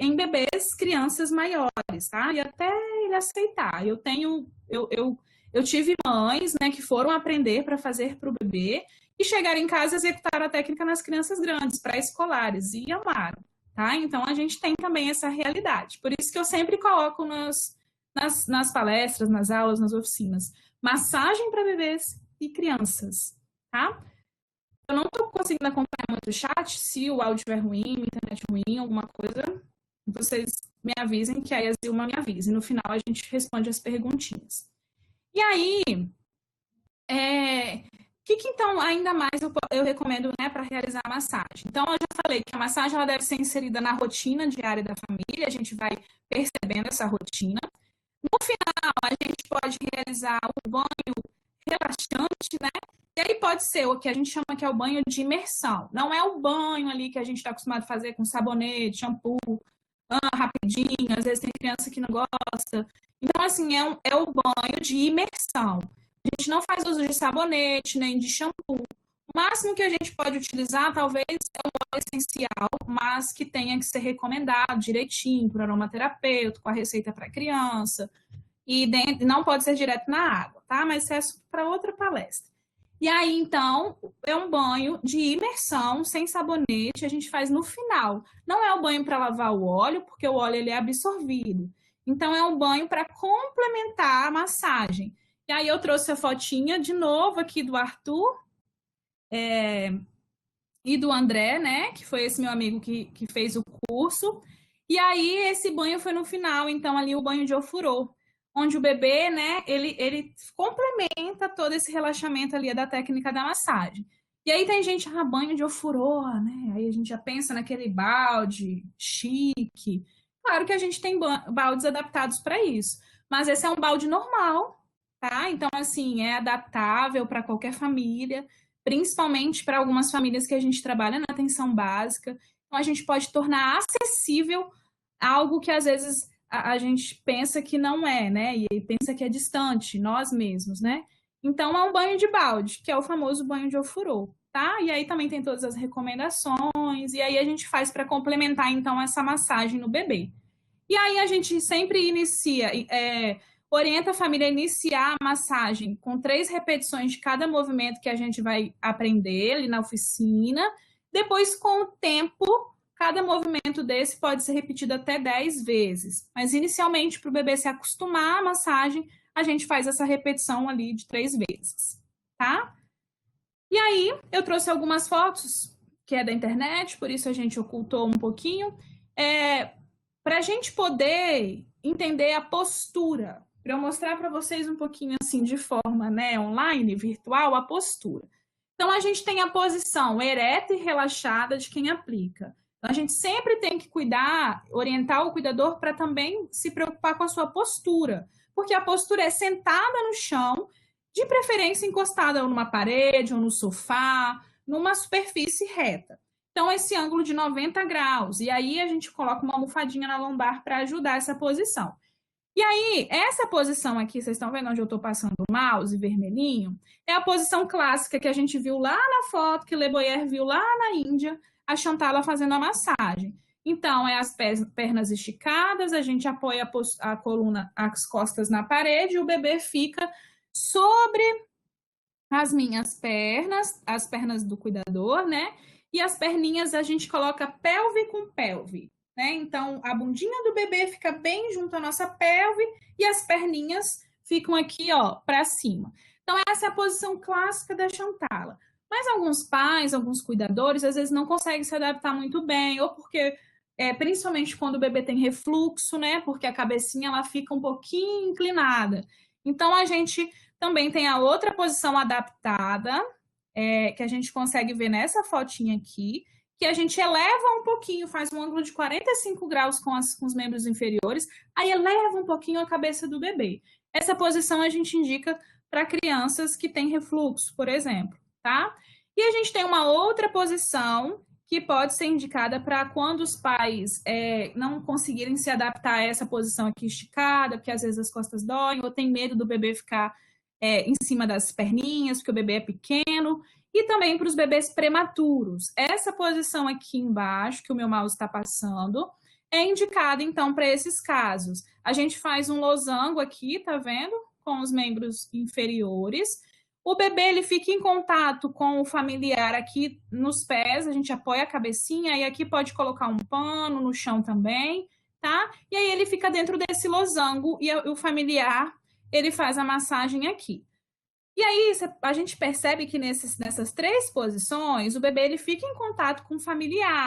em bebês, crianças maiores, tá? E até ele aceitar. Eu tive mães, né, que foram aprender para fazer para o bebê e chegaram em casa e executaram a técnica nas crianças grandes, pré-escolares, e amaram, tá? Então, a gente tem também essa realidade. Por isso que eu sempre coloco nas palestras, nas aulas, nas oficinas, massagem para bebês e crianças, tá? Eu não estou conseguindo acompanhar muito o chat, se o áudio estiver ruim, a internet ruim, alguma coisa, vocês me avisem, que aí a Zilma me avise. No final, a gente responde as perguntinhas. E aí, que então ainda mais eu recomendo, né, para realizar a massagem? Então, eu já falei que a massagem ela deve ser inserida na rotina diária da família, a gente vai percebendo essa rotina. No final, a gente pode realizar um banho relaxante, né? E aí pode ser o que a gente chama que é o banho de imersão. Não é o banho ali que a gente está acostumado a fazer com sabonete, shampoo, rapidinho, às vezes tem criança que não gosta. Então, assim, é o banho de imersão. A gente não faz uso de sabonete, nem de shampoo. O máximo que a gente pode utilizar, talvez, é um óleo essencial, mas que tenha que ser recomendado direitinho por aromaterapeuta, com a receita para criança. E não pode ser direto na água, tá? Mas isso é para outra palestra. E aí, então, é um banho de imersão, sem sabonete, a gente faz no final. Não é o banho para lavar o óleo, porque o óleo ele é absorvido. Então, é um banho para complementar a massagem. E aí, eu trouxe a fotinha de novo aqui do Arthur e do André, né? Que foi esse meu amigo que fez o curso. E aí, esse banho foi no final, então, ali o banho de ofurô, onde o bebê, né, ele complementa todo esse relaxamento ali da técnica da massagem. E aí tem gente, banho de ofurô, né? Aí a gente já pensa naquele balde chique. Claro que a gente tem baldes adaptados para isso, mas esse é um balde normal, tá? Então, assim, é adaptável para qualquer família, principalmente para algumas famílias que a gente trabalha na atenção básica. Então, a gente pode tornar acessível algo que às vezes a gente pensa que não é, né? E pensa que é distante, nós mesmos, né? Então, é um banho de balde, que é o famoso banho de ofurô, tá? E aí também tem todas as recomendações, e aí a gente faz para complementar, então, essa massagem no bebê. E aí a gente sempre orienta a família a iniciar a massagem com 3 repetições de cada movimento que a gente vai aprender ali na oficina. Depois, com o tempo, cada movimento desse pode ser repetido até 10 vezes. Mas, inicialmente, para o bebê se acostumar à massagem, a gente faz essa repetição ali de 3 vezes, tá? E aí, eu trouxe algumas fotos, que é da internet, por isso a gente ocultou um pouquinho, para a gente poder entender a postura, para eu mostrar para vocês um pouquinho assim, de forma, né, online, virtual, a postura. Então, a gente tem a posição ereta e relaxada de quem aplica. Então, a gente sempre tem que cuidar, orientar o cuidador para também se preocupar com a sua postura, porque a postura é sentada no chão, de preferência encostada ou numa parede ou no sofá, numa superfície reta. Então, esse ângulo de 90 graus. E aí, a gente coloca uma almofadinha na lombar para ajudar essa posição. E aí, essa posição aqui, vocês estão vendo onde eu estou passando o mouse vermelhinho? É a posição clássica que a gente viu lá na foto, que Le Boyer viu lá na Índia, a Chantala fazendo a massagem. Então, é as pernas esticadas, a gente apoia a coluna, as costas na parede, e o bebê fica sobre as minhas pernas, as pernas do cuidador, né? e as perninhas a gente coloca pelve com pelve, né? Então, a bundinha do bebê fica bem junto à nossa pelve e as perninhas ficam aqui, ó, para cima. Então, essa é a posição clássica da Chantala. Mas alguns pais, alguns cuidadores, às vezes não conseguem se adaptar muito bem, ou porque, principalmente quando o bebê tem refluxo, né? Porque a cabecinha ela fica um pouquinho inclinada. Então, a gente também tem a outra posição adaptada, que a gente consegue ver nessa fotinha aqui, que a gente eleva um pouquinho, faz um ângulo de 45 graus com os membros inferiores, aí eleva um pouquinho a cabeça do bebê. Essa posição a gente indica para crianças que têm refluxo, por exemplo, tá? E a gente tem uma outra posição que pode ser indicada para quando os pais não conseguirem se adaptar a essa posição aqui esticada, porque às vezes as costas doem, ou tem medo do bebê ficar em cima das perninhas, porque o bebê é pequeno, e também para os bebês prematuros. Essa posição aqui embaixo, que o meu mouse está passando, é indicada, então, para esses casos. A gente faz um losango aqui, tá vendo? Com os membros inferiores. O bebê, ele fica em contato com o familiar aqui nos pés, a gente apoia a cabecinha, e aqui pode colocar um pano no chão também, tá? E aí ele fica dentro desse losango, e o familiar, ele faz a massagem aqui. E aí a gente percebe que nessas três posições, o bebê ele fica em contato com o familiar,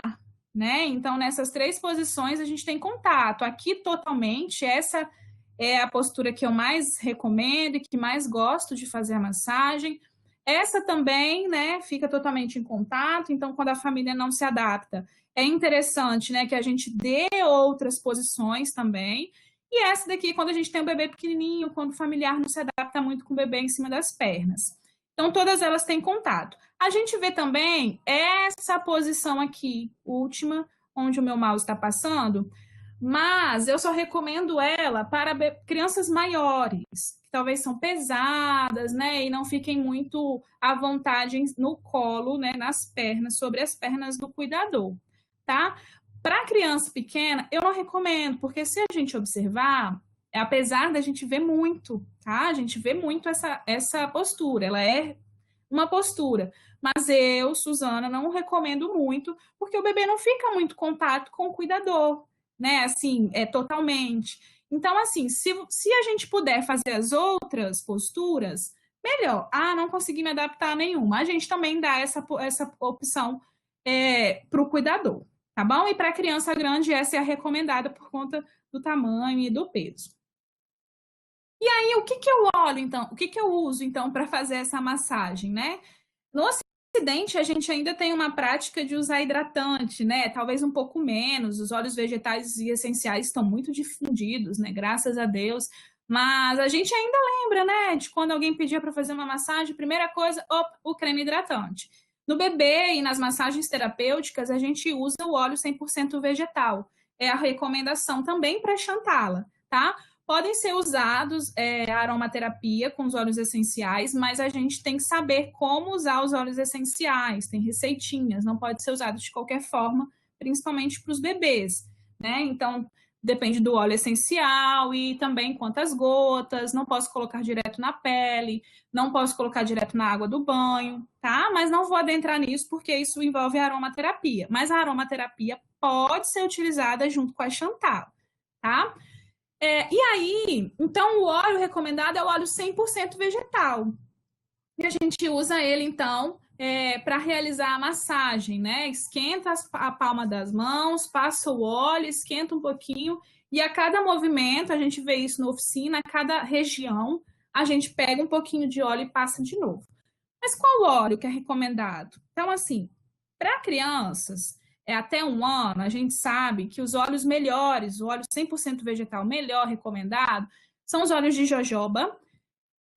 né? Então, nessas três posições, a gente tem contato. Aqui, totalmente, essa é a postura que eu mais recomendo e que mais gosto de fazer a massagem. Essa também, né, fica totalmente em contato. Então, quando a família não se adapta, é interessante, né, que a gente dê outras posições também. E essa daqui, quando a gente tem um bebê pequenininho, quando o familiar não se adapta muito com o bebê em cima das pernas. Então, todas elas têm contato. A gente vê também essa posição aqui, última, onde o meu mouse está passando, mas eu só recomendo ela para crianças maiores, que talvez são pesadas, né, e não fiquem muito à vontade no colo, né, nas pernas, sobre as pernas do cuidador, tá? Para criança pequena, eu não recomendo, porque se a gente observar, apesar da gente ver muito, tá? A gente vê muito essa postura, ela é uma postura. Mas eu, Suzana, não recomendo muito, porque o bebê não fica muito em contato com o cuidador, né? Assim, totalmente. Então, assim, se a gente puder fazer as outras posturas, melhor. Ah, não consegui me adaptar a nenhuma. A gente também dá essa opção para o cuidador, tá bom? E para criança grande, essa é a recomendada por conta do tamanho e do peso. E aí, o que eu olho, então? O que eu uso, então, para fazer essa massagem, né? No Ocidente, a gente ainda tem uma prática de usar hidratante, né? Talvez um pouco menos. Os óleos vegetais e essenciais estão muito difundidos, né? Graças a Deus. Mas a gente ainda lembra, né? De quando alguém pedia para fazer uma massagem, primeira coisa, o creme hidratante. No bebê e nas massagens terapêuticas, a gente usa o óleo 100% vegetal. É a recomendação também para Chantala, tá? Podem ser usados a aromaterapia com os óleos essenciais, mas a gente tem que saber como usar os óleos essenciais, tem receitinhas, não pode ser usado de qualquer forma, principalmente para os bebês, né? Então, depende do óleo essencial e também quantas gotas, não posso colocar direto na pele, não posso colocar direto na água do banho, tá? Mas não vou adentrar nisso porque isso envolve a aromaterapia. Mas a aromaterapia pode ser utilizada junto com a Chantala, tá? E aí, então, o óleo recomendado é o óleo 100% vegetal. E a gente usa ele, então, para realizar a massagem, né? Esquenta a palma das mãos, passa o óleo, esquenta um pouquinho, e a cada movimento, a gente vê isso na oficina, a cada região, a gente pega um pouquinho de óleo e passa de novo. Mas qual óleo que é recomendado? Então, assim, para crianças, até 1 ano, a gente sabe que os óleos melhores, o óleo 100% vegetal melhor recomendado, são os óleos de jojoba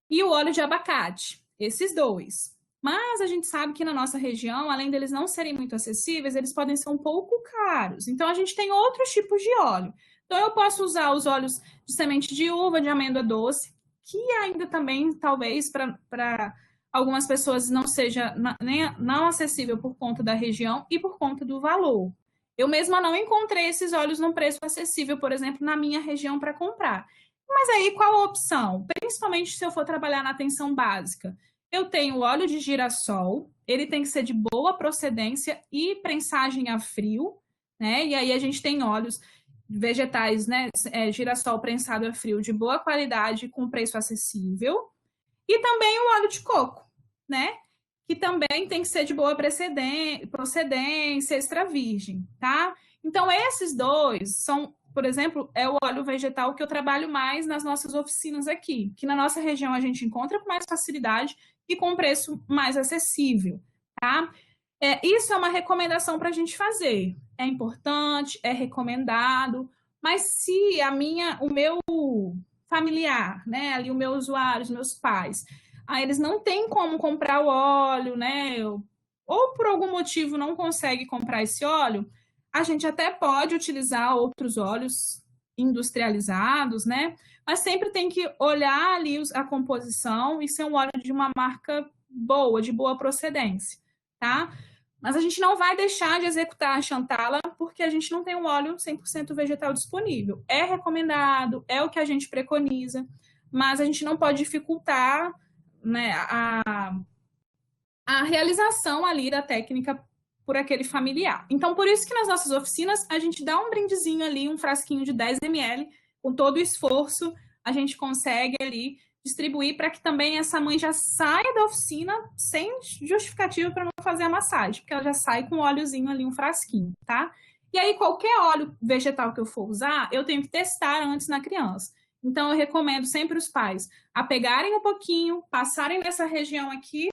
e o óleo de abacate, esses dois. Mas a gente sabe que na nossa região, além deles não serem muito acessíveis, eles podem ser um pouco caros. Então, a gente tem outros tipos de óleo. Então, eu posso usar os óleos de semente de uva, de amêndoa doce, que ainda também, talvez, para algumas pessoas não seja não acessível por conta da região e por conta do valor. Eu mesma não encontrei esses óleos num preço acessível, por exemplo, na minha região para comprar. Mas aí, qual a opção? Principalmente se eu for trabalhar na atenção básica. eu tenho óleo de girassol, ele tem que ser de boa procedência e prensagem a frio, né? E aí a gente tem óleos vegetais, né? Girassol prensado a frio de boa qualidade com preço acessível. E também o óleo de coco, né? Que também tem que ser de boa procedência, extra virgem, tá? Então, esses dois são, por exemplo, é o óleo vegetal que eu trabalho mais nas nossas oficinas aqui, que na nossa região a gente encontra com mais facilidade e com preço mais acessível, tá? Isso é uma recomendação para a gente fazer. É importante, é recomendado, mas se o meu familiar, né, ali o meu usuário, os meus pais, eles não têm como comprar o óleo, né, ou por algum motivo não consegue comprar esse óleo, a gente até pode utilizar outros óleos industrializados, né, mas sempre tem que olhar ali a composição e ser um óleo de uma marca boa, de boa procedência, tá? Mas a gente não vai deixar de executar a Chantala porque a gente não tem um óleo 100% vegetal disponível. É recomendado, é o que a gente preconiza, mas a gente não pode dificultar, né, a realização ali da técnica por aquele familiar. Então, por isso que nas nossas oficinas a gente dá um brindezinho ali, um frasquinho de 10 ml, com todo o esforço, a gente consegue ali distribuir para que também essa mãe já saia da oficina sem justificativa para não fazer a massagem, porque ela já sai com um óleozinho ali, um frasquinho, tá? E aí, qualquer óleo vegetal que eu for usar, eu tenho que testar antes na criança. Então, eu recomendo sempre os pais a pegarem um pouquinho, passarem nessa região aqui,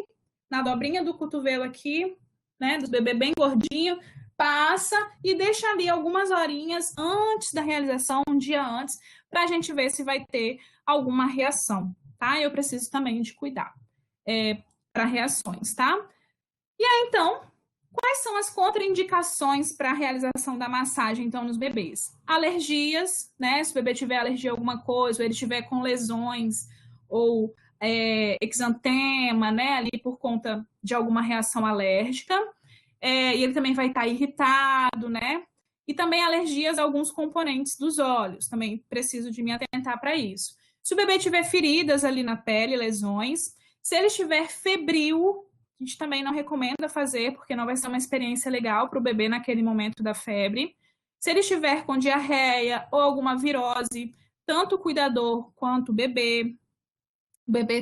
na dobrinha do cotovelo aqui, né, do bebê bem gordinho, passa e deixa ali algumas horinhas antes da realização, um dia antes, para a gente ver se vai ter alguma reação, tá? Eu preciso também de cuidar para reações, tá? E aí, então, quais são as contraindicações para a realização da massagem, então, nos bebês? Alergias, né? Se o bebê tiver alergia a alguma coisa, ou ele tiver com lesões, ou exantema, né? Ali por conta de alguma reação alérgica. E ele também vai estar irritado, né? E também alergias a alguns componentes dos olhos. Também preciso de me atentar para isso. Se o bebê tiver feridas ali na pele, lesões. Se ele estiver febril, a gente também não recomenda fazer, porque não vai ser uma experiência legal para o bebê naquele momento da febre. Se ele estiver com diarreia ou alguma virose, tanto o cuidador quanto o bebê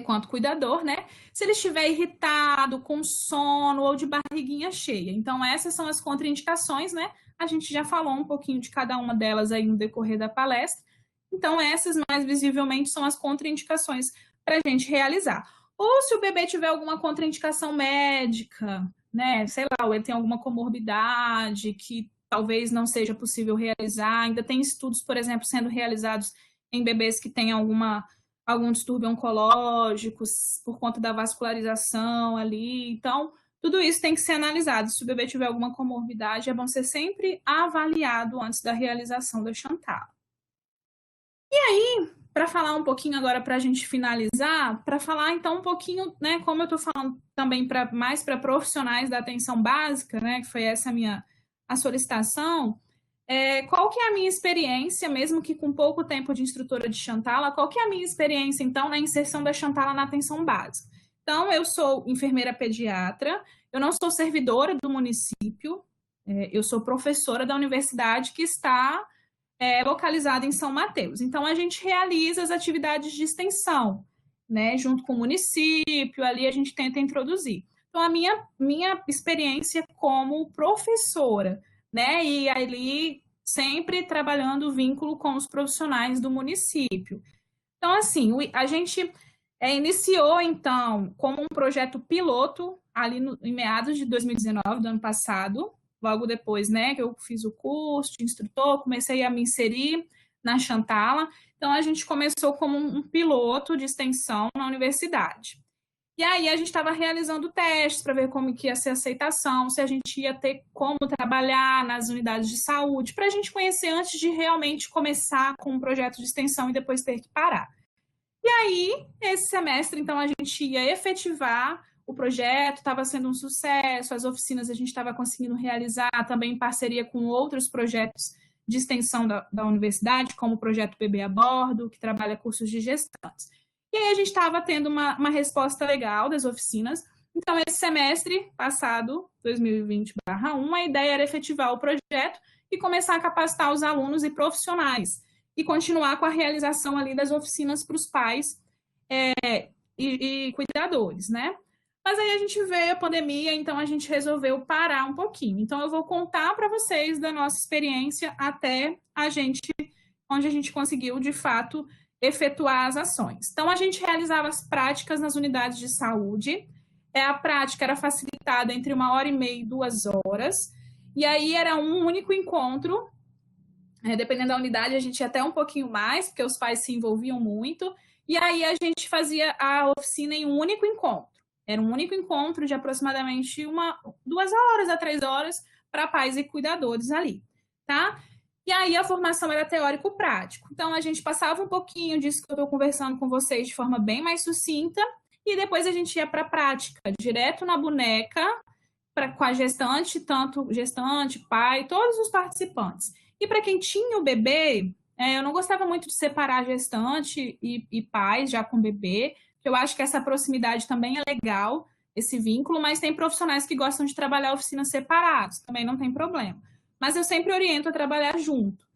quanto o cuidador, né? Se ele estiver irritado, com sono ou de barriguinha cheia. Então, essas são as contraindicações, né? A gente já falou um pouquinho de cada uma delas aí no decorrer da palestra. Então, essas mais visivelmente são as contraindicações para a gente realizar. Ou se o bebê tiver alguma contraindicação médica, né? Sei lá, ou ele tem alguma comorbidade que talvez não seja possível realizar. Ainda tem estudos, por exemplo, sendo realizados em bebês que têm algum distúrbio oncológico por conta da vascularização ali. Então, tudo isso tem que ser analisado. Se o bebê tiver alguma comorbidade, é bom ser sempre avaliado antes da realização da Chantala. E aí, para falar um pouquinho agora, para a gente finalizar, para falar então um pouquinho, né, como eu estou falando também mais para profissionais da atenção básica, né, que foi essa a solicitação, qual que é a minha experiência, mesmo que com pouco tempo de instrutora de Chantala, qual que é a minha experiência, então, na inserção da Chantala na atenção básica? Então, eu sou enfermeira pediatra, eu não sou servidora do município, eu sou professora da universidade que está localizada em São Mateus. Então, a gente realiza as atividades de extensão, né, junto com o município, ali a gente tenta introduzir. Então, a minha experiência como professora, né? E ali sempre trabalhando o vínculo com os profissionais do município. Então, assim, a gente iniciou, então, como um projeto piloto, ali em meados de 2019, do ano passado, logo depois, né, que eu fiz o curso de instrutor, comecei a me inserir na Chantala. Então, a gente começou como um piloto de extensão na universidade. E aí a gente estava realizando testes para ver como que ia ser a aceitação, se a gente ia ter como trabalhar nas unidades de saúde, para a gente conhecer antes de realmente começar com um projeto de extensão e depois ter que parar. E aí, esse semestre, então, a gente ia efetivar o projeto, estava sendo um sucesso, as oficinas a gente estava conseguindo realizar também em parceria com outros projetos de extensão da universidade, como o projeto Bebê a Bordo, que trabalha cursos de gestantes. E E aí a gente estava tendo uma resposta legal das oficinas. Então, esse semestre passado, 2020/1, a ideia era efetivar o projeto e começar a capacitar os alunos e profissionais e continuar com a realização ali das oficinas para os pais e cuidadores, né? Mas aí a gente veio a pandemia, então a gente resolveu parar um pouquinho. Então eu vou contar para vocês da nossa experiência até onde a gente conseguiu, de fato, efetuar as ações. Então a gente realizava as práticas nas unidades de saúde. A prática era facilitada entre 1h30 e 2 horas. E aí era um único encontro. Dependendo da unidade, a gente ia até um pouquinho mais, porque os pais se envolviam muito. E aí a gente fazia a oficina em um único encontro. Era um único encontro de aproximadamente 2 horas a 3 horas para pais e cuidadores ali, tá? E aí a formação era teórico-prático. Então a gente passava um pouquinho disso que eu estou conversando com vocês de forma bem mais sucinta, e depois a gente ia para a prática, direto na boneca, com a gestante, tanto gestante, pai, todos os participantes. E para quem tinha o bebê, eu não gostava muito de separar gestante e pais já com bebê, eu acho que essa proximidade também é legal, esse vínculo, mas tem profissionais que gostam de trabalhar oficinas separadas, também não tem problema. Mas eu sempre oriento a trabalhar junto.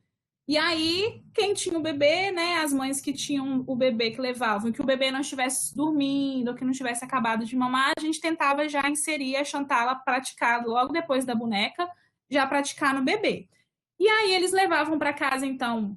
E aí, quem tinha o bebê, né, as mães que tinham o bebê que levavam, que o bebê não estivesse dormindo, ou que não tivesse acabado de mamar, a gente tentava já inserir a Chantala praticado logo depois da boneca, já praticar no bebê. E aí eles levavam para casa, então,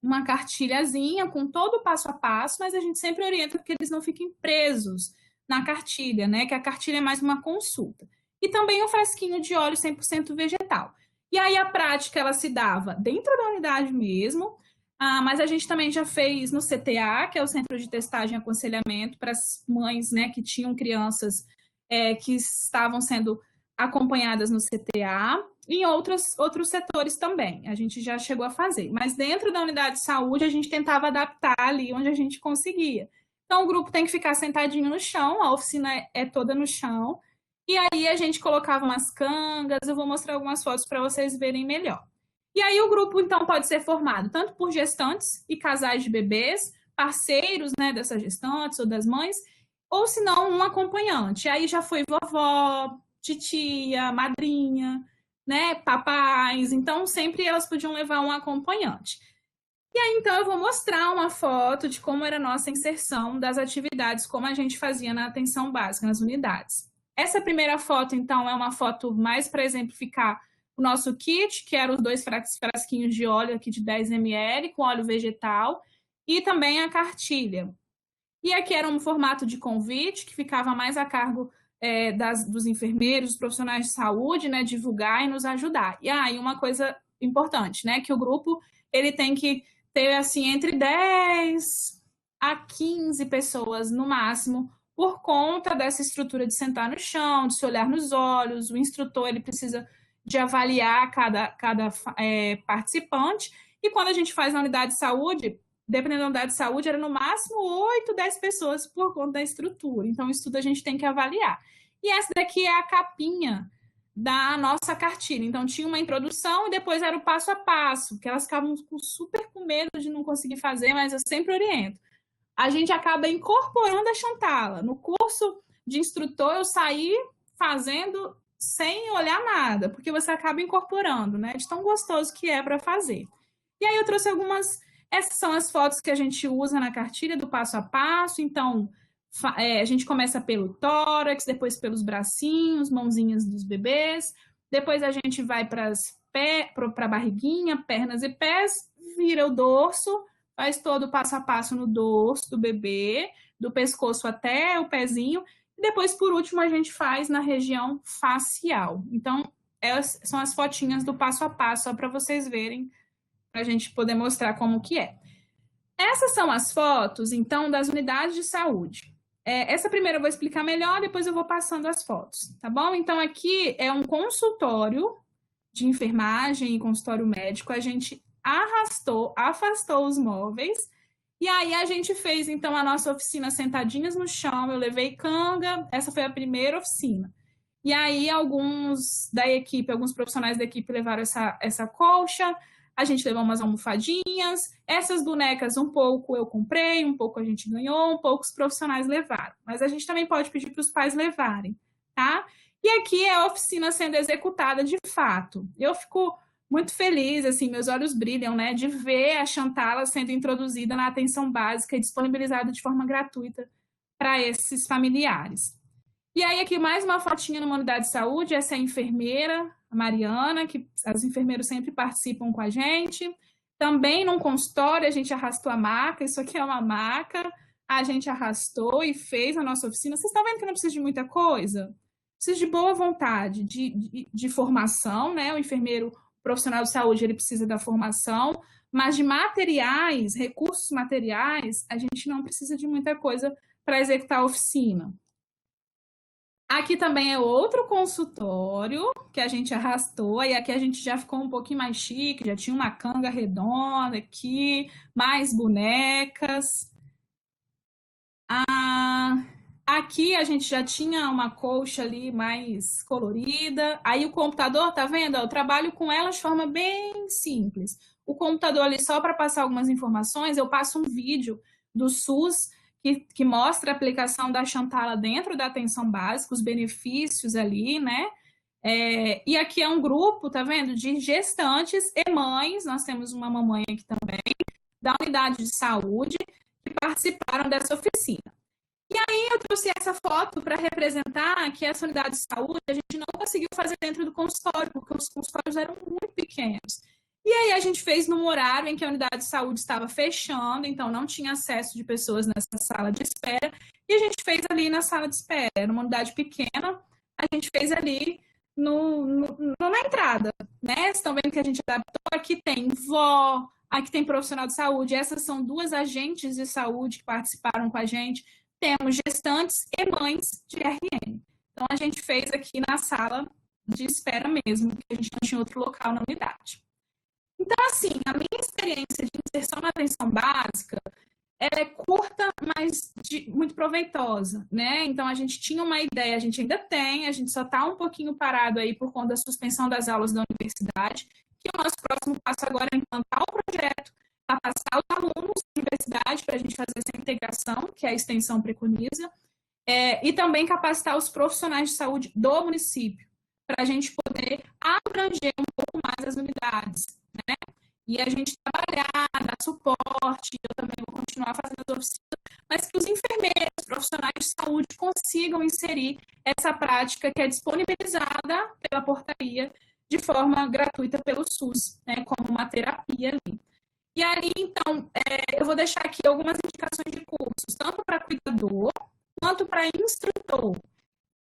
uma cartilhazinha com todo o passo a passo, mas a gente sempre orienta que eles não fiquem presos na cartilha, né? Que a cartilha é mais uma consulta. E também um frasquinho de óleo 100% vegetal. E aí a prática, ela se dava dentro da unidade mesmo, mas a gente também já fez no CTA, que é o Centro de Testagem e Aconselhamento, para as mães, né, que tinham crianças que estavam sendo acompanhadas no CTA, em outros setores também, a gente já chegou a fazer. Mas dentro da unidade de saúde, a gente tentava adaptar ali onde a gente conseguia. Então, o grupo tem que ficar sentadinho no chão, a oficina é toda no chão, e aí a gente colocava umas cangas, eu vou mostrar algumas fotos para vocês verem melhor. E aí o grupo, então, pode ser formado tanto por gestantes e casais de bebês, parceiros, né, dessas gestantes ou das mães, ou se não, um acompanhante. Aí já foi vovó, titia, madrinha, né, papais, então sempre elas podiam levar um acompanhante. E aí, então, eu vou mostrar uma foto de como era a nossa inserção das atividades, como a gente fazia na atenção básica, nas unidades. Essa primeira foto, então, é uma foto mais para exemplificar o nosso kit, que eram os 2 frasquinhos de óleo aqui de 10 ml, com óleo vegetal, e também a cartilha. E aqui era um formato de convite, que ficava mais a cargo dos enfermeiros, dos profissionais de saúde, né, divulgar e nos ajudar. E aí uma coisa importante, né, que o grupo ele tem que ter assim entre 10 a 15 pessoas no máximo, por conta dessa estrutura de sentar no chão, de se olhar nos olhos. O instrutor ele precisa de avaliar cada participante. E quando a gente faz na unidade de saúde, dependendo da unidade de saúde, era no máximo 8, 10 pessoas por conta da estrutura. Então, isso tudo a gente tem que avaliar. E essa daqui é a capinha da nossa cartilha. Então, tinha uma introdução e depois era o passo a passo, que elas ficavam super com medo de não conseguir fazer, mas eu sempre oriento. A gente acaba incorporando a Chantala. No curso de instrutor, eu saí fazendo sem olhar nada, porque você acaba incorporando, né? De tão gostoso que é para fazer. E aí eu trouxe algumas... Essas são as fotos que a gente usa na cartilha do passo a passo. Então, a gente começa pelo tórax, depois pelos bracinhos, mãozinhas dos bebês. Depois a gente vai para a barriguinha, pernas e pés, vira o dorso, faz todo o passo a passo no dorso do bebê, do pescoço até o pezinho. E depois, por último, a gente faz na região facial. Então, são as fotinhas do passo a passo, só para vocês verem, para a gente poder mostrar como que é. Essas são as fotos, então, das unidades de saúde. Essa primeira eu vou explicar melhor, depois eu vou passando as fotos, tá bom? Então, aqui é um consultório de enfermagem e consultório médico. A gente afastou os móveis, e aí a gente fez, então, a nossa oficina sentadinhas no chão. Eu levei canga, essa foi a primeira oficina. E aí alguns profissionais da equipe levaram essa colcha, a gente levou umas almofadinhas, essas bonecas um pouco eu comprei, um pouco a gente ganhou, um pouco os profissionais levaram. Mas a gente também pode pedir para os pais levarem, tá? E aqui é a oficina sendo executada de fato. Eu fico muito feliz, assim, meus olhos brilham, né, de ver a Chantala sendo introduzida na atenção básica e disponibilizada de forma gratuita para esses familiares. E aí, aqui mais uma fotinha numa unidade de saúde, essa é a enfermeira, a Mariana, que as enfermeiros sempre participam com a gente. Também num consultório, a gente arrastou a maca, isso aqui é uma maca, a gente arrastou e fez a nossa oficina. Vocês estão vendo que não precisa de muita coisa? Precisa de boa vontade, de formação, né? O enfermeiro, o profissional de saúde, ele precisa da formação, mas de materiais, recursos materiais, a gente não precisa de muita coisa para executar a oficina. Aqui também é outro consultório que a gente arrastou, e aqui a gente já ficou um pouquinho mais chique, já tinha uma canga redonda aqui, mais bonecas. Aqui a gente já tinha uma colcha ali mais colorida. Aí o computador, tá vendo? Eu trabalho com ela de forma bem simples. O computador ali só para passar algumas informações, eu passo um vídeo do SUS que mostra a aplicação da Chantala dentro da atenção básica, os benefícios ali, né? E aqui é um grupo, tá vendo? De gestantes e mães. Nós temos uma mamãe aqui também, da unidade de saúde, que participaram dessa oficina. E aí eu trouxe essa foto para representar que essa unidade de saúde a gente não conseguiu fazer dentro do consultório, porque os consultórios eram muito pequenos. E aí a gente fez num horário em que a unidade de saúde estava fechando, então não tinha acesso de pessoas nessa sala de espera, e a gente fez ali na sala de espera, numa unidade pequena, a gente fez ali na entrada, né? Vocês estão vendo que a gente adaptou, aqui tem vó, aqui tem profissional de saúde, essas são duas agentes de saúde que participaram com a gente, temos gestantes e mães de RN. Então, a gente fez aqui na sala de espera mesmo, porque a gente não tinha outro local na unidade. Então, assim, a minha experiência de inserção na atenção básica, ela é curta, mas muito proveitosa, né? Então, a gente tinha uma ideia, a gente ainda tem, a gente só está um pouquinho parado aí por conta da suspensão das aulas da universidade, que o nosso próximo passo agora é implantar o projeto, capacitar os alunos da universidade para a gente fazer essa integração, que a extensão preconiza, e também capacitar os profissionais de saúde do município, para a gente poder abranger um pouco mais as unidades, né? E a gente trabalhar, dar suporte, eu também vou continuar fazendo as oficinas, mas que os enfermeiros, profissionais de saúde consigam inserir essa prática que é disponibilizada pela portaria de forma gratuita pelo SUS, né, como uma terapia ali. E aí, então, eu vou deixar aqui algumas indicações de cursos, tanto para cuidador, quanto para instrutor.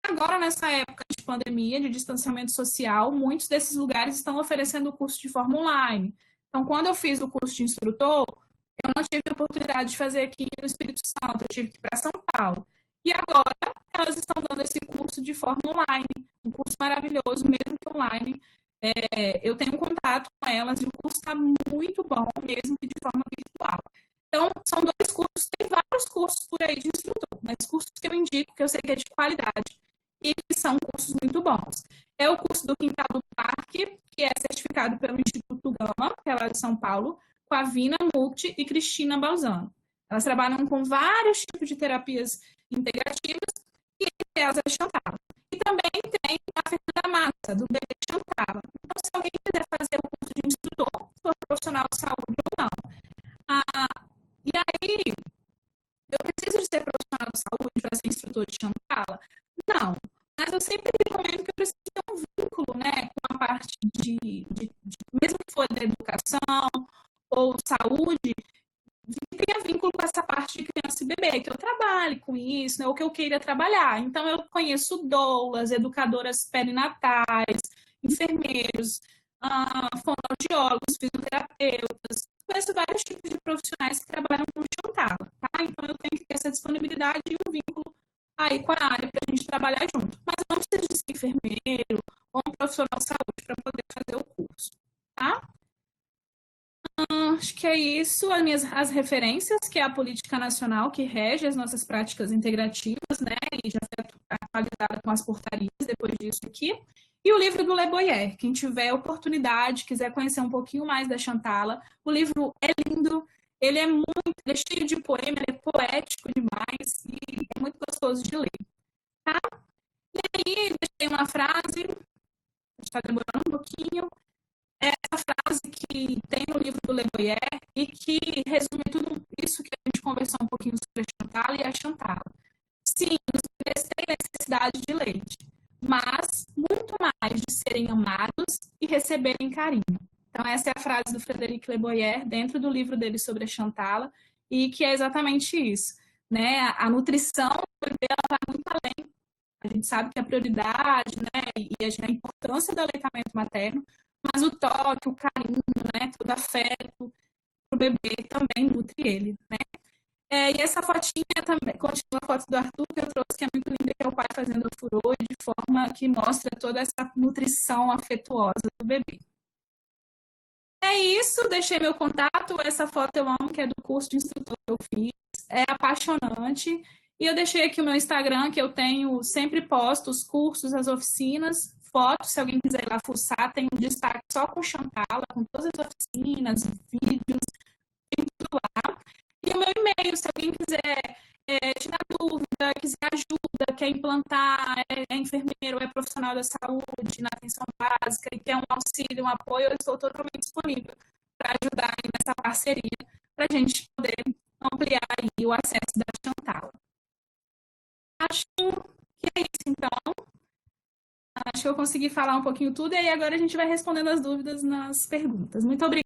Agora, nessa época de pandemia, de distanciamento social, muitos desses lugares estão oferecendo o curso de forma online. Então, quando eu fiz o curso de instrutor, eu não tive a oportunidade de fazer aqui no Espírito Santo, eu tive que ir para São Paulo. E agora, elas estão dando esse curso de forma online, um curso maravilhoso, mesmo que online. Eu tenho contato com elas e o curso está muito bom, mesmo que de forma virtual. Então, são dois cursos, tem vários cursos por aí de instrutor, mas cursos que eu indico, que eu sei que é de qualidade e que são cursos muito bons. É o curso do Quintal do Parque, que é certificado pelo Instituto Gama, que é lá de São Paulo, com a Vina Mukti e Cristina Balzano. Elas trabalham com vários tipos de terapias integrativas e elas é Chantala. E também tem a Fernanda Massa, do Bebê Chantala. Então, se alguém quiser fazer o curso de instrutor, se for profissional de saúde ou não. E aí, eu preciso de ser profissional de saúde para ser instrutor de Chantala? Não. Mas eu sempre recomendo que eu preciso ter um vínculo, né, com a parte mesmo que for da educação ou saúde, que tenha vínculo com essa parte de criança e bebê, que eu trabalhe com isso, né, ou que eu queira trabalhar. Então, eu conheço doulas, educadoras perinatais, enfermeiros, fonoaudiólogos, fisioterapeutas, conheço vários tipos de profissionais que trabalham com Chantala, tá? Então, eu tenho que ter essa disponibilidade e um vínculo aí com a área para a gente trabalhar junto. Mas eu não preciso de ser enfermeiro ou um profissional de saúde para poder fazer o curso, tá? Acho que é isso, as referências, que é a política nacional que rege as nossas práticas integrativas, né? E já foi atualizada com as portarias depois disso aqui. E o livro do Le Boyer, quem tiver oportunidade, quiser conhecer um pouquinho mais da Chantala, o livro é lindo, ele é cheio de poema, ele é poético demais e é muito gostoso de ler, tá? E aí, deixei uma frase, está demorando um pouquinho, é essa frase que tem no livro do Le Boyer e que resume tudo isso que a gente conversou um pouquinho sobre a Chantala e a Chantala. Sim, os bebês têm necessidade de leite, mas muito mais de serem amados e receberem carinho. Então, essa é a frase do Frederic Le Boyer, dentro do livro dele sobre a Chantala, e que é exatamente isso, né? A nutrição do bebê ela vai muito além. A gente sabe que a prioridade, né, e a importância do aleitamento materno, mas o toque, o carinho, né, todo afeto para o bebê também nutre ele, né? E essa fotinha também, continua a foto do Arthur, que eu trouxe, que é muito linda, que é o pai fazendo o furor, de forma que mostra toda essa nutrição afetuosa do bebê. É isso, deixei meu contato, essa foto eu amo, que é do curso de instrutor que eu fiz, é apaixonante, e eu deixei aqui o meu Instagram, que eu tenho, sempre posto os cursos, as oficinas, fotos, se alguém quiser ir lá fuçar, tem um destaque só com Chantala, com todas as oficinas, vídeos, tem tudo lá. E o meu e-mail, se alguém quiser tirar dúvida, quiser ajuda, quer implantar, é enfermeiro, é profissional da saúde, na atenção básica, e quer um auxílio, um apoio, eu estou totalmente disponível para ajudar aí nessa parceria, para a gente poder ampliar aí o acesso da Chantala. Acho que é isso, então. Acho que eu consegui falar um pouquinho tudo, e aí agora a gente vai respondendo as dúvidas nas perguntas. Muito obrigada.